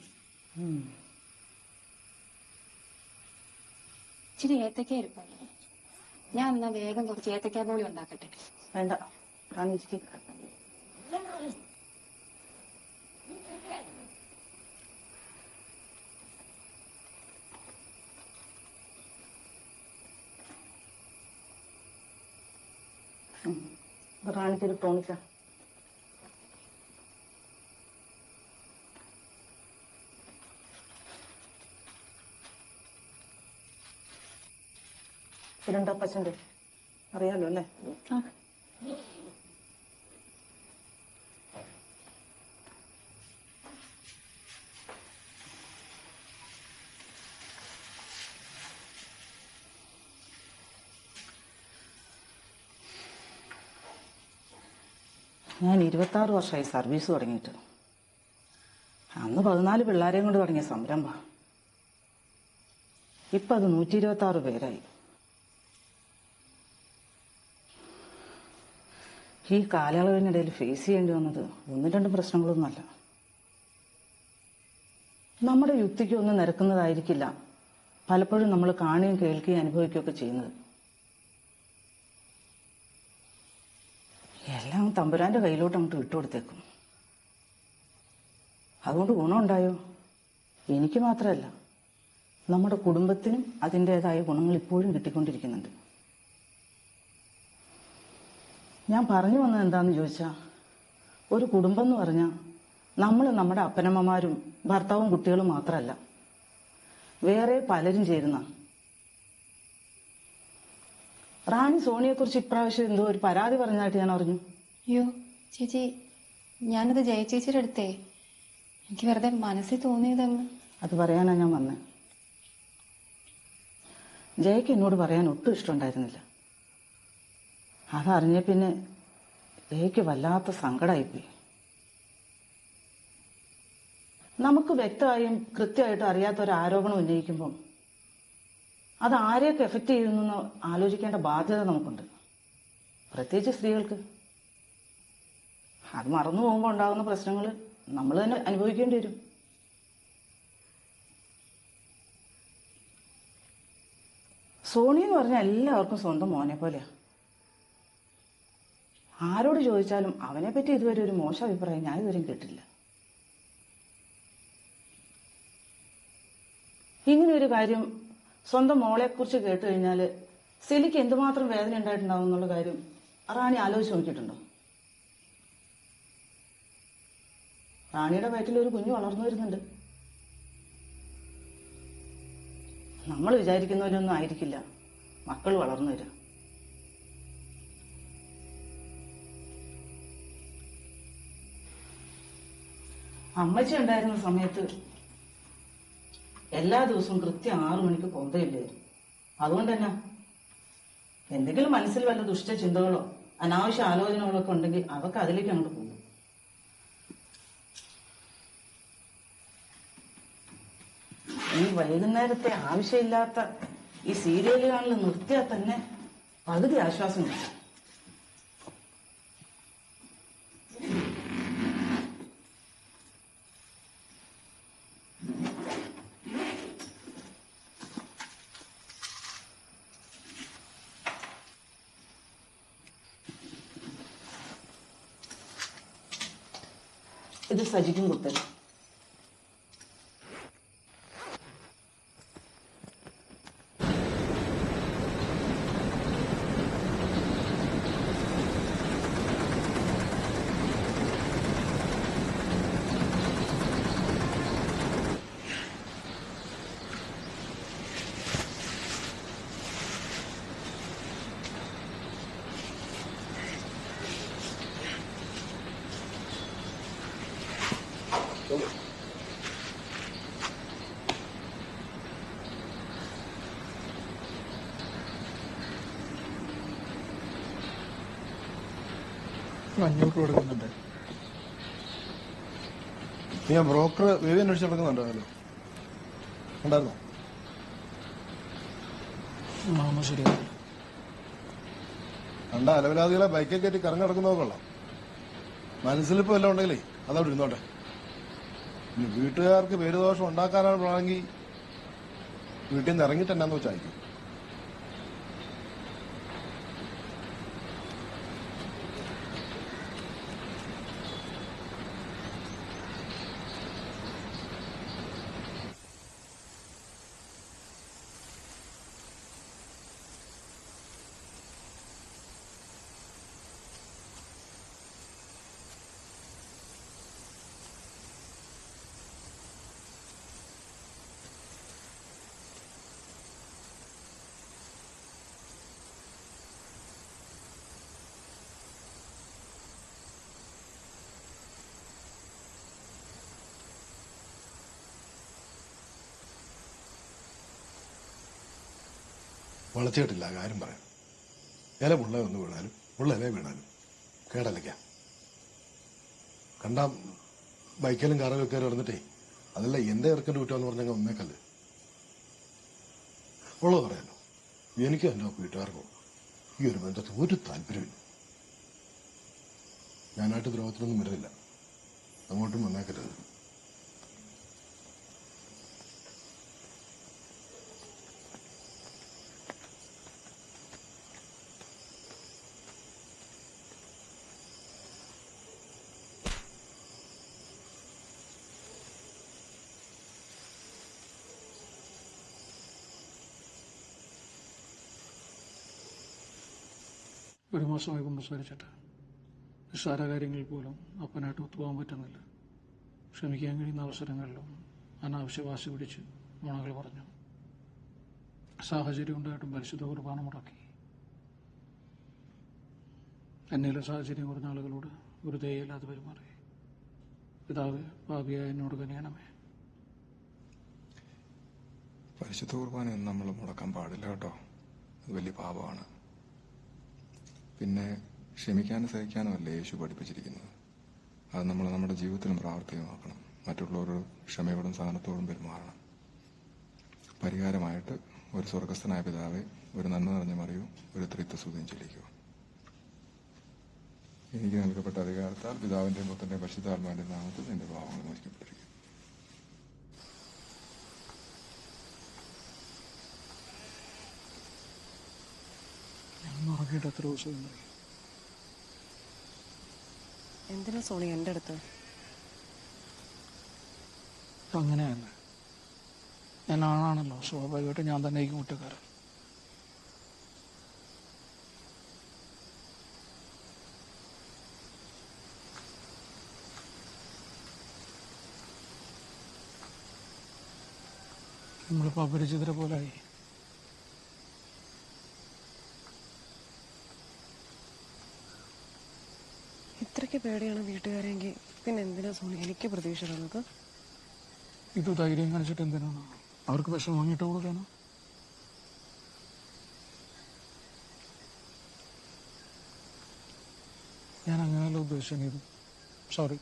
ഇച്ചിരി ഏത്തക്ക ഇരിപ്പുണ്ട്. ഞാൻ എന്നാ വേഗം കുറച്ച് ഏത്തക്ക ബോളി ഉണ്ടാക്കട്ടെ. വേണ്ട, വാങ്ങിച്ചിട്ട് റാണിക്കൊരു ടോണിക്ക. ഇരണ്ടപ്പച്ചൻ്റെ അറിയാലോ അല്ലേ? ഞാൻ 26 വർഷമായി സർവീസ് തുടങ്ങിയിട്ട്. അന്ന് 14 പിള്ളേരെയും കൊണ്ട് തുടങ്ങിയ സംരംഭം. ഇപ്പം അത് 126 പേരായി. ഈ കാലയളവിനിടയിൽ ഫേസ് ചെയ്യേണ്ടി വന്നത് 1-2 പ്രശ്നങ്ങളൊന്നുമല്ല. നമ്മുടെ യുക്തിക്കൊന്നും നിരക്കുന്നതായിരിക്കില്ല പലപ്പോഴും നമ്മൾ കാണുകയും കേൾക്കുകയും അനുഭവിക്കുകയൊക്കെ ചെയ്യുന്നത്. എല്ലാം തമ്പുരാന്റെ കയ്യിലോട്ട് അങ്ങോട്ട് വിട്ടുകൊടുത്തേക്കും. അതുകൊണ്ട് ഗുണമുണ്ടായോ? എനിക്ക് മാത്രമല്ല, നമ്മുടെ കുടുംബത്തിനും അതിൻ്റെതായ ഗുണങ്ങൾ ഇപ്പോഴും കിട്ടിക്കൊണ്ടിരിക്കുന്നുണ്ട്. ഞാൻ പറഞ്ഞു വന്നത് എന്താണെന്ന് ചോദിച്ചാൽ, ഒരു കുടുംബം എന്ന് പറഞ്ഞാൽ നമ്മൾ നമ്മുടെ അപ്പനമ്മമാരും ഭർത്താവും കുട്ടികളും മാത്രമല്ല, വേറെ പലരും ചേരുന്ന. റാണി സോണിയെക്കുറിച്ച് ഇപ്രാവശ്യം എന്തോ ഒരു പരാതി പറഞ്ഞായിട്ട് ഞാൻ അറിഞ്ഞു. അയ്യോ ചേച്ചി, ഞാനത് ജയചേച്ചിയുടെ അടുത്തേ, എനിക്ക് വെറുതെ മനസ്സിൽ തോന്നിയതെന്ന്. അത് പറയാനാ ഞാൻ വന്നത്. ജയക്ക് എന്നോട് പറയാൻ ഒട്ടും ഇഷ്ടമുണ്ടായിരുന്നില്ല. അതറിഞ്ഞ പിന്നെ ജയക്ക് വല്ലാത്ത സങ്കടമായിപ്പോയി. നമുക്ക് വ്യക്തമായും കൃത്യമായിട്ടും അറിയാത്ത ഒരു ആരോപണം ഉന്നയിക്കുമ്പം അത് ആരെയൊക്കെ എഫക്റ്റ് ചെയ്യുന്നു ആലോചിക്കേണ്ട ബാധ്യത നമുക്കുണ്ട്, പ്രത്യേകിച്ച് സ്ത്രീകൾക്ക്. അത് മറന്നു പോകുമ്പോൾ ഉണ്ടാകുന്ന പ്രശ്നങ്ങൾ നമ്മൾ തന്നെ അനുഭവിക്കേണ്ടി വരും. സോണി എന്ന് പറഞ്ഞാൽ എല്ലാവർക്കും സ്വന്തം മോനെ പോലെയാ. ആരോട് ചോദിച്ചാലും അവനെപ്പറ്റി ഇതുവരെ ഒരു മോശം അഭിപ്രായം ഞാൻ ഇതുവരെയും കേട്ടില്ല. ഇങ്ങനെ ഒരു കാര്യം സ്വന്തം മോളെക്കുറിച്ച് കേട്ട് കഴിഞ്ഞാൽ സെലിക്ക് എന്തുമാത്രം വേദന ഉണ്ടായിട്ടുണ്ടാവും എന്നുള്ള കാര്യം റാണി ആലോചിച്ച് നോക്കിയിട്ടുണ്ടോ? റാണിയുടെ വയറ്റിൽ ഒരു കുഞ്ഞ് വളർന്നു വരുന്നുണ്ട്. നമ്മൾ വിചാരിക്കുന്നവരൊന്നും ആയിരിക്കില്ല മക്കൾ വളർന്നു വരിക. അമ്മച്ചി ഉണ്ടായിരുന്ന സമയത്ത് എല്ലാ ദിവസവും കൃത്യം 6 മണിക്ക് കൊന്തയില്ലായിരുന്നു. അതുകൊണ്ട് തന്നെ എന്തെങ്കിലും മനസ്സിൽ വല്ല ദുഷ്ടചിന്തകളോ അനാവശ്യ ആലോചനകളോ ഒക്കെ ഉണ്ടെങ്കിൽ അവർക്ക് അതിലേക്ക് അങ്ങോട്ട് പോകും. ഈ വൈകുന്നേരത്തെ ആവശ്യമില്ലാത്ത ഈ സീരിയലുകളിൽ നിർത്തിയാൽ തന്നെ പകുതി ആശ്വാസം കിട്ടും. ഇത് സജിക്കും കുത്തൽ. $500 കൊടുക്കുന്നുണ്ട്. ഞാൻ ബ്രോക്കർ വേവി അന്വേഷിച്ച് നടക്കുന്നുണ്ടാവല്ലോ, ഉണ്ടായിരുന്നോ? മാമ ശരിയാണ്. കണ്ട അലവലാദികളെ ബൈക്കിൽ കയറ്റി കറങ്ങി നടക്കുന്നതൊക്കെ കൊള്ളാം. മനസ്സിലിപ്പോ വല്ലതും ഉണ്ടെങ്കിലേ അതവിടെ ഇരുന്നോട്ടെ. ഇനി വീട്ടുകാർക്ക് പേരുദോഷം ഉണ്ടാക്കാനാണ് പ്ലാനെങ്കിൽ വീട്ടിൽ നിന്ന് ഇറങ്ങിയിട്ട് എന്നാന്ന് വെച്ചായിരിക്കും. വളച്ചിട്ടില്ല കാര്യം പറയാം. ഇല മുള്ള ഒന്ന് വീണാലും മുള്ള ഇല വീണാലും കേടലയ്ക്കാം. കണ്ട ബൈക്കിലും കാറിലും കയറി നടന്നിട്ടേ അതല്ല എന്റെ ഇറക്കൻ്റെ കുറ്റമെന്ന് പറഞ്ഞാൽ ഒന്നേക്കല്ല് ഉള്ളത് പറയാലോ. എനിക്കും എൻ്റെ വീട്ടുകാർക്കും ഈ ഒരു ബന്ധത്തിൽ ഒരു താല്പര്യമില്ല. ഞാനായിട്ട് ദ്രോഹത്തിനൊന്നും വരുന്നില്ല, അങ്ങോട്ടും വന്നേക്കരുത്. 1 മാസമായി കുമ്പസാരിച്ചിട്ട് നിസ്സാര കാര്യങ്ങളിൽ പോലും അപ്പനായിട്ട് ഒത്തുപോകാൻ പറ്റുന്നില്ല. ക്ഷമിക്കാൻ കഴിയുന്ന അവസരങ്ങളിലും അനാവശ്യ വാശി പിടിച്ച് നുണകൾ പറഞ്ഞു. സാഹചര്യം ഉണ്ടായിട്ടും പരിശുദ്ധ കുർബാന മുടക്കി. എന്നിലെ സാഹചര്യം കുറഞ്ഞ ആളുകളോട് ഒരു ദയയില്ലാതെ പെരുമാറി. പിതാവേ, പാപിയായ എന്നോട് കനിയണമേ. പരിശുദ്ധ കുർബാനയൊന്നും നമ്മൾ മുടക്കാൻ പാടില്ല കേട്ടോ. അത് വലിയ പാപമാണ്. പിന്നെ ക്ഷമിക്കാനും സഹിക്കാനും അല്ലേ യേശു പഠിപ്പിച്ചിരിക്കുന്നത്. അത് നമ്മൾ നമ്മുടെ ജീവിതത്തിലും പ്രാവർത്തികമാക്കണം. മറ്റുള്ളവരോട് ക്ഷമയോടും സഹനത്തോടും പെരുമാറണം. പരിഹാരമായിട്ട് ഒരു സ്വർഗസ്ഥനായ പിതാവെ, ഒരു നന്മ നിറഞ്ഞ മറിയോ, ഒരു ത്രിത്വസ്തുതിയും ചൊല്ലിക്കുക. എനിക്ക് നൽകപ്പെട്ട അധികാരത്താൽ പിതാവിന്റെയും പുത്രന്റെയും പരിശുദ്ധാത്മാവിന്റെയും നാമത്തിൽ നിന്റെ പാപങ്ങൾ മോചിക്കപ്പെട്ടിരിക്കും. ഉറങ്ങിയിട്ട് എത്ര ദിവസമുണ്ടായി? എന്തിനാ സോണി എൻ്റെ അടുത്ത്? അങ്ങനെയല്ല, ഞാൻ ആണാണല്ലോ, സ്വാഭാവികമായിട്ട് ഞാൻ തന്നെ ആയിരിക്കും കുറ്റക്കാരൻ. നമ്മളിപ്പോൾ അപരിചിതരെ പോലായി. ഇത്രയ്ക്ക് പേടിയാണ് വീട്ടുകാരെങ്കിൽ പിന്നെ എന്തിനാ സോണി എനിക്ക് പ്രതീക്ഷ തന്നത്? ഇത് ധൈര്യം കാണിച്ചിട്ട് എന്തിനാണ്? അവർക്ക് വിഷം വാങ്ങിയിട്ട് കൊടുക്കാനോ? ഞാൻ അങ്ങനെയല്ല ഉദ്ദേശിച്ചത്. സോറി.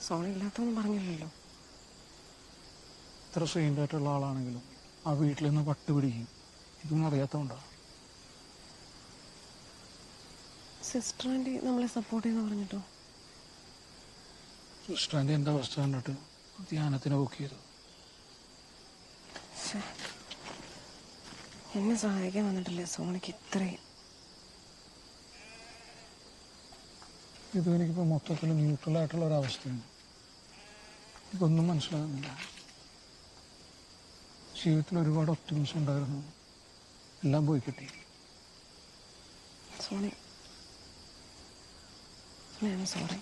സോണി ഇല്ലാത്തൊന്നും പറഞ്ഞില്ലല്ലോ. ഇത്ര സെയിൻ്റായിട്ടുള്ള ആളാണെങ്കിലും ആ വീട്ടിൽ നിന്ന് പട്ടുപിടിക്കും. ഇതൊന്നും അറിയാത്തതുകൊണ്ടാ. സിസ്റ്റർ ആൻറ്റി നമ്മളെ സപ്പോർട്ട് ചെയ്യുന്ന പറഞ്ഞിട്ടോ? സിസ്റ്റർ ആൻറ്റി എൻ്റെ അവസ്ഥ കണ്ടിട്ട് ധ്യാനത്തിന് ബുക്ക് ചെയ്തു. എന്നെ സഹായിക്കാൻ വന്നിട്ടില്ലേ സോണിക്ക് ഇത്രയും? ഇത് എനിക്കിപ്പോൾ മൊത്തത്തിൽ ന്യൂട്രലായിട്ടുള്ള ഒരവസ്ഥയാണ്. എനിക്കൊന്നും മനസ്സിലാകുന്നില്ല. ജീവിതത്തിൽ ഒരുപാട് ഒപ്റ്റിമിസം ഉണ്ടായിരുന്നു, എല്ലാം പോയി കിട്ടി. സോണി, ഞാൻ സോറി.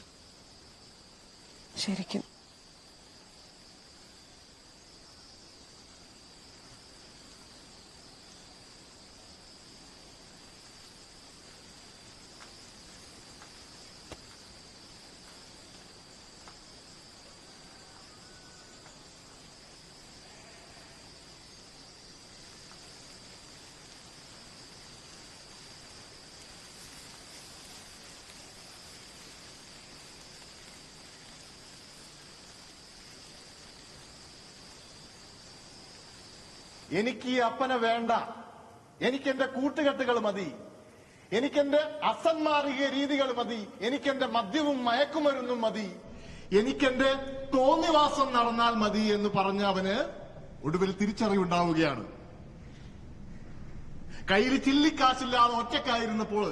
ശരിക്കും എനിക്ക് ഈ അപ്പനെ വേണ്ട. എനിക്കെന്റെ കൂട്ടുകെട്ടുകൾ മതി. എനിക്കെന്റെ അസന്മാർഗിക രീതികൾ മതി. എനിക്കെന്റെ മദ്യവും മയക്കുമരുന്നും മതി. എനിക്കെന്റെ തോന്നിവാസം നടന്നാൽ മതി എന്ന് പറഞ്ഞ അവന് ഒടുവിൽ തിരിച്ചറിവുണ്ടാവുകയാണ്. കയ്യിൽ ചില്ലിക്കാശില്ലാതെ ഒറ്റക്കായിരുന്നപ്പോൾ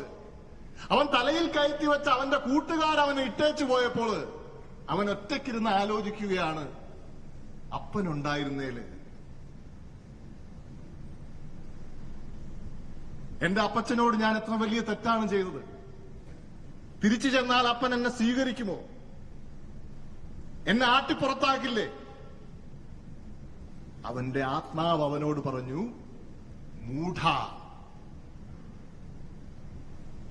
അവൻ തലയിൽ കയറ്റി വെച്ച അവന്റെ കൂട്ടുകാർ അവനെ ഇട്ടേച്ചു പോയപ്പോൾ അവൻ ഒറ്റയ്ക്കിരുന്ന് ആലോചിക്കുകയാണ്, അപ്പനുണ്ടായിരുന്നേല് എന്റെ അപ്പച്ചനോട് ഞാൻ എത്ര വലിയ തെറ്റാണ് ചെയ്തത്. തിരിച്ചു ചെന്നാൽ അപ്പൻ എന്നെ സ്വീകരിക്കുമോ? എന്നെ ആട്ടിപ്പുറത്താക്കില്ലേ? അവന്റെ ആത്മാവ് അവനോട് പറഞ്ഞു, മൂഢ,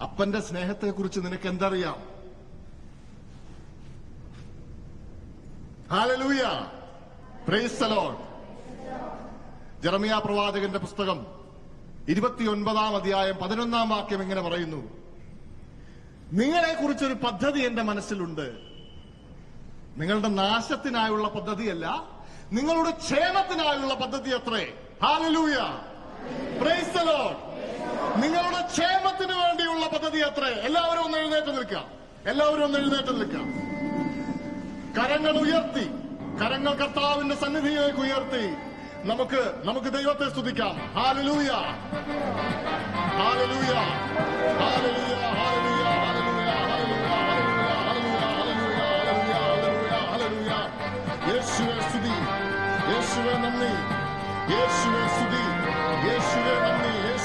അപ്പന്റെ സ്നേഹത്തെക്കുറിച്ച് നിനക്ക് എന്തറിയാം? Hallelujah, praise the lord. Jeremiah പ്രവാചകന്റെ പുസ്തകം 29-ാം അധ്യായം 11-ാം വാക്യം ഇങ്ങനെ പറയുന്നു, നിങ്ങളെ കുറിച്ചൊരു പദ്ധതി എന്റെ മനസ്സിലുണ്ട്. നിങ്ങളുടെ നാശത്തിനായുള്ള പദ്ധതിയല്ല, നിങ്ങളുടെ ക്ഷേമത്തിനായുള്ള പദ്ധതി അത്രേ. Hallelujah, praise the Lord. നിങ്ങളുടെ ക്ഷേമത്തിന് വേണ്ടിയുള്ള പദ്ധതി അത്രേ. എല്ലാവരും ഒന്ന് എഴുന്നേറ്റ് നിൽക്കാം. എല്ലാവരും ഒന്ന് എഴുന്നേറ്റ് നിൽക്കാം. കരങ്ങൾ ഉയർത്തി, കരങ്ങൾ കർത്താവിന്റെ സന്നിധിയിലേക്ക് ഉയർത്തി നമുക്ക് ദൈവത്തെ സ്തുതിക്കാം. Hallelujah, hallelujah, hallelujah, hallelujah, hallelujah, hallelujah, hallelujah, hallelujah, hallelujah. യേശുവേ സ്തുതി, യേശുവേ നന്ദി, യേശുവേ സ്തുതി, യേശുവേ നന്ദി, യേശുവേ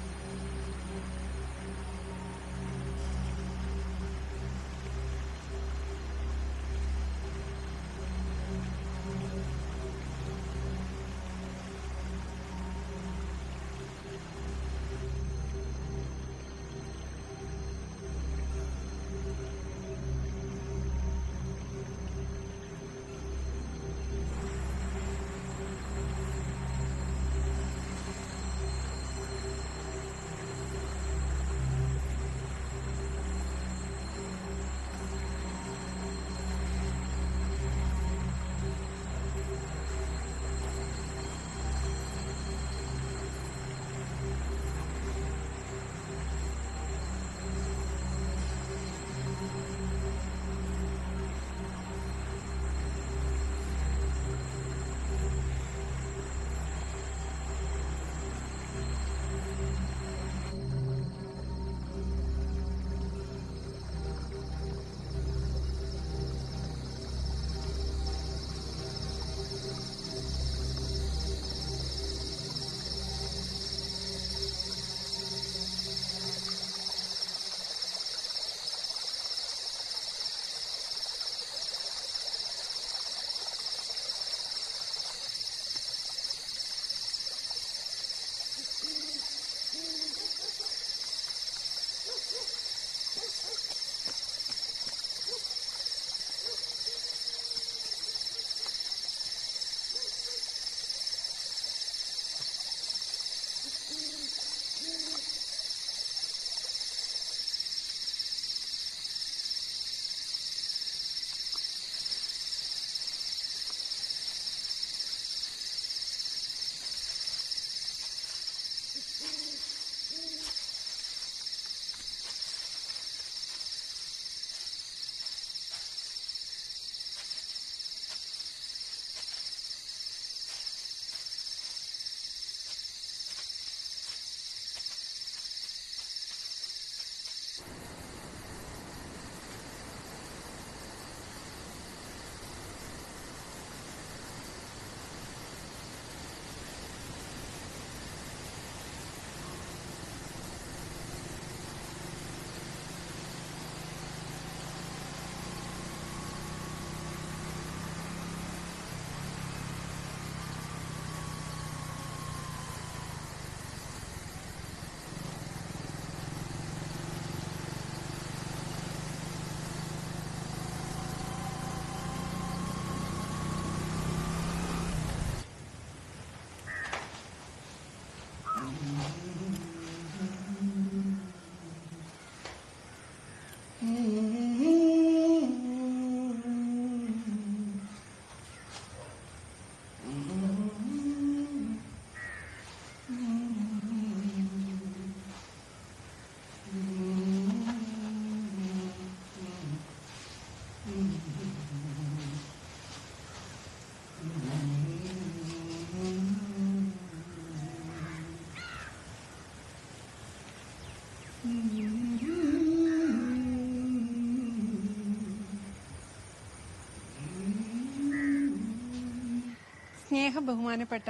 സ്നേഹ ബഹുമാനപ്പെട്ട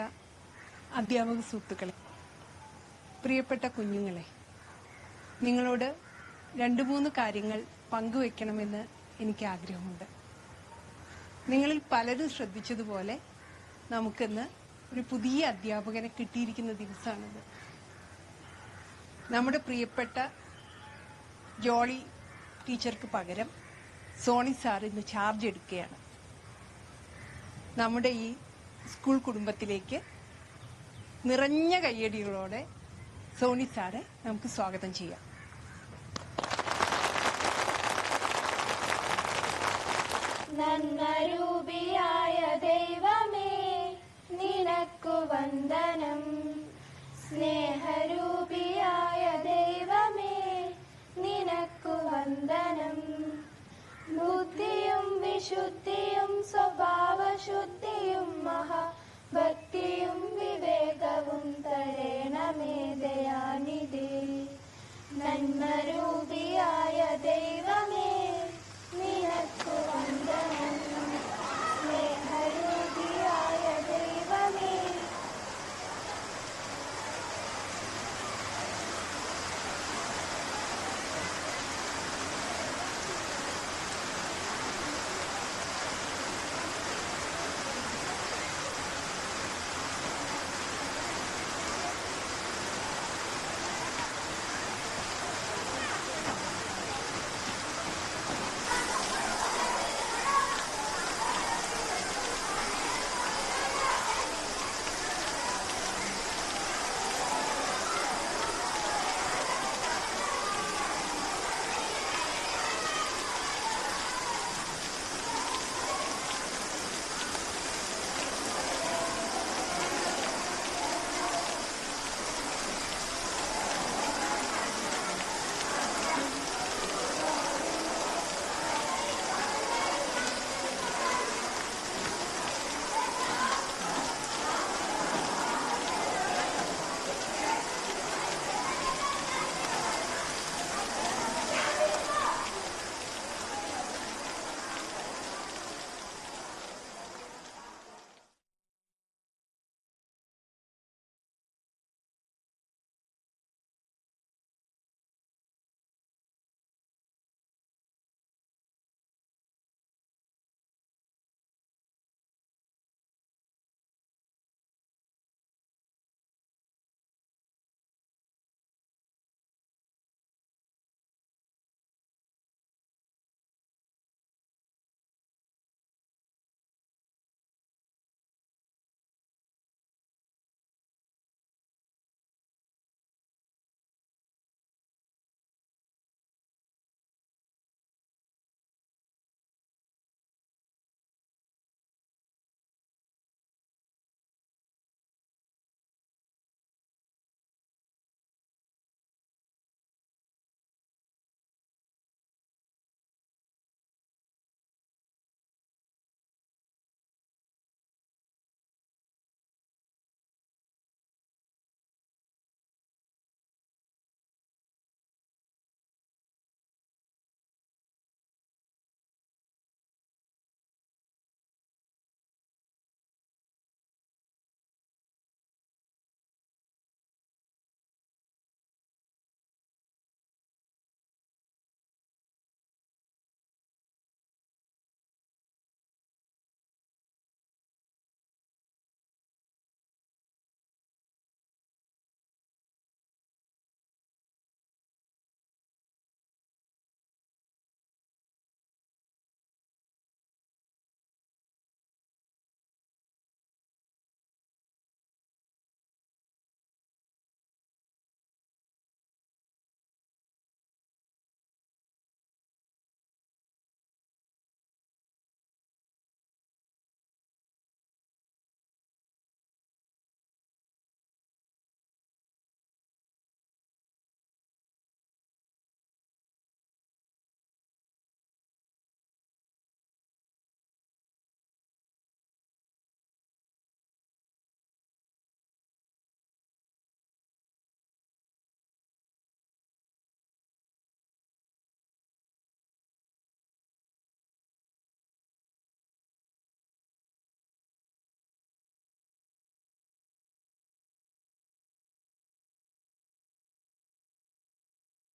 അധ്യാപക സുഹൃത്തുക്കളെ, പ്രിയപ്പെട്ട കുഞ്ഞുങ്ങളെ, നിങ്ങളോട് 2-3 കാര്യങ്ങൾ പങ്കുവെക്കണമെന്ന് എനിക്ക് ആഗ്രഹമുണ്ട്. നിങ്ങളിൽ പലരും ശ്രദ്ധിച്ചതുപോലെ നമുക്കിന്ന് ഒരു പുതിയ അധ്യാപകനെ കിട്ടിയിരിക്കുന്ന ദിവസമാണിത്. നമ്മുടെ പ്രിയപ്പെട്ട ജോളി ടീച്ചർക്ക് പകരം സോണി സാർ ഇന്ന് ചാർജ് എടുക്കുകയാണ്. നമ്മുടെ ഈ സ്കൂൾ കുടുംബത്തിലേക്ക് നിറഞ്ഞ കയ്യടികളോടെ സോണി സാറെ നമുക്ക് സ്വാഗതം ചെയ്യാം. നന്മരൂപിയായ ദൈവമേ നിനക്കു വന്ദനം. സ്നേഹരൂപിയായ ദൈവമേ നിനക്കു വന്ദനം. ബുദ്ധിയും വിശുദ്ധിയും സ്വഭാവശുദ്ധിയും മഹാഭക്തിയും വിവേകവും തരേണമേ ദയാനിധി. നന്മരൂപി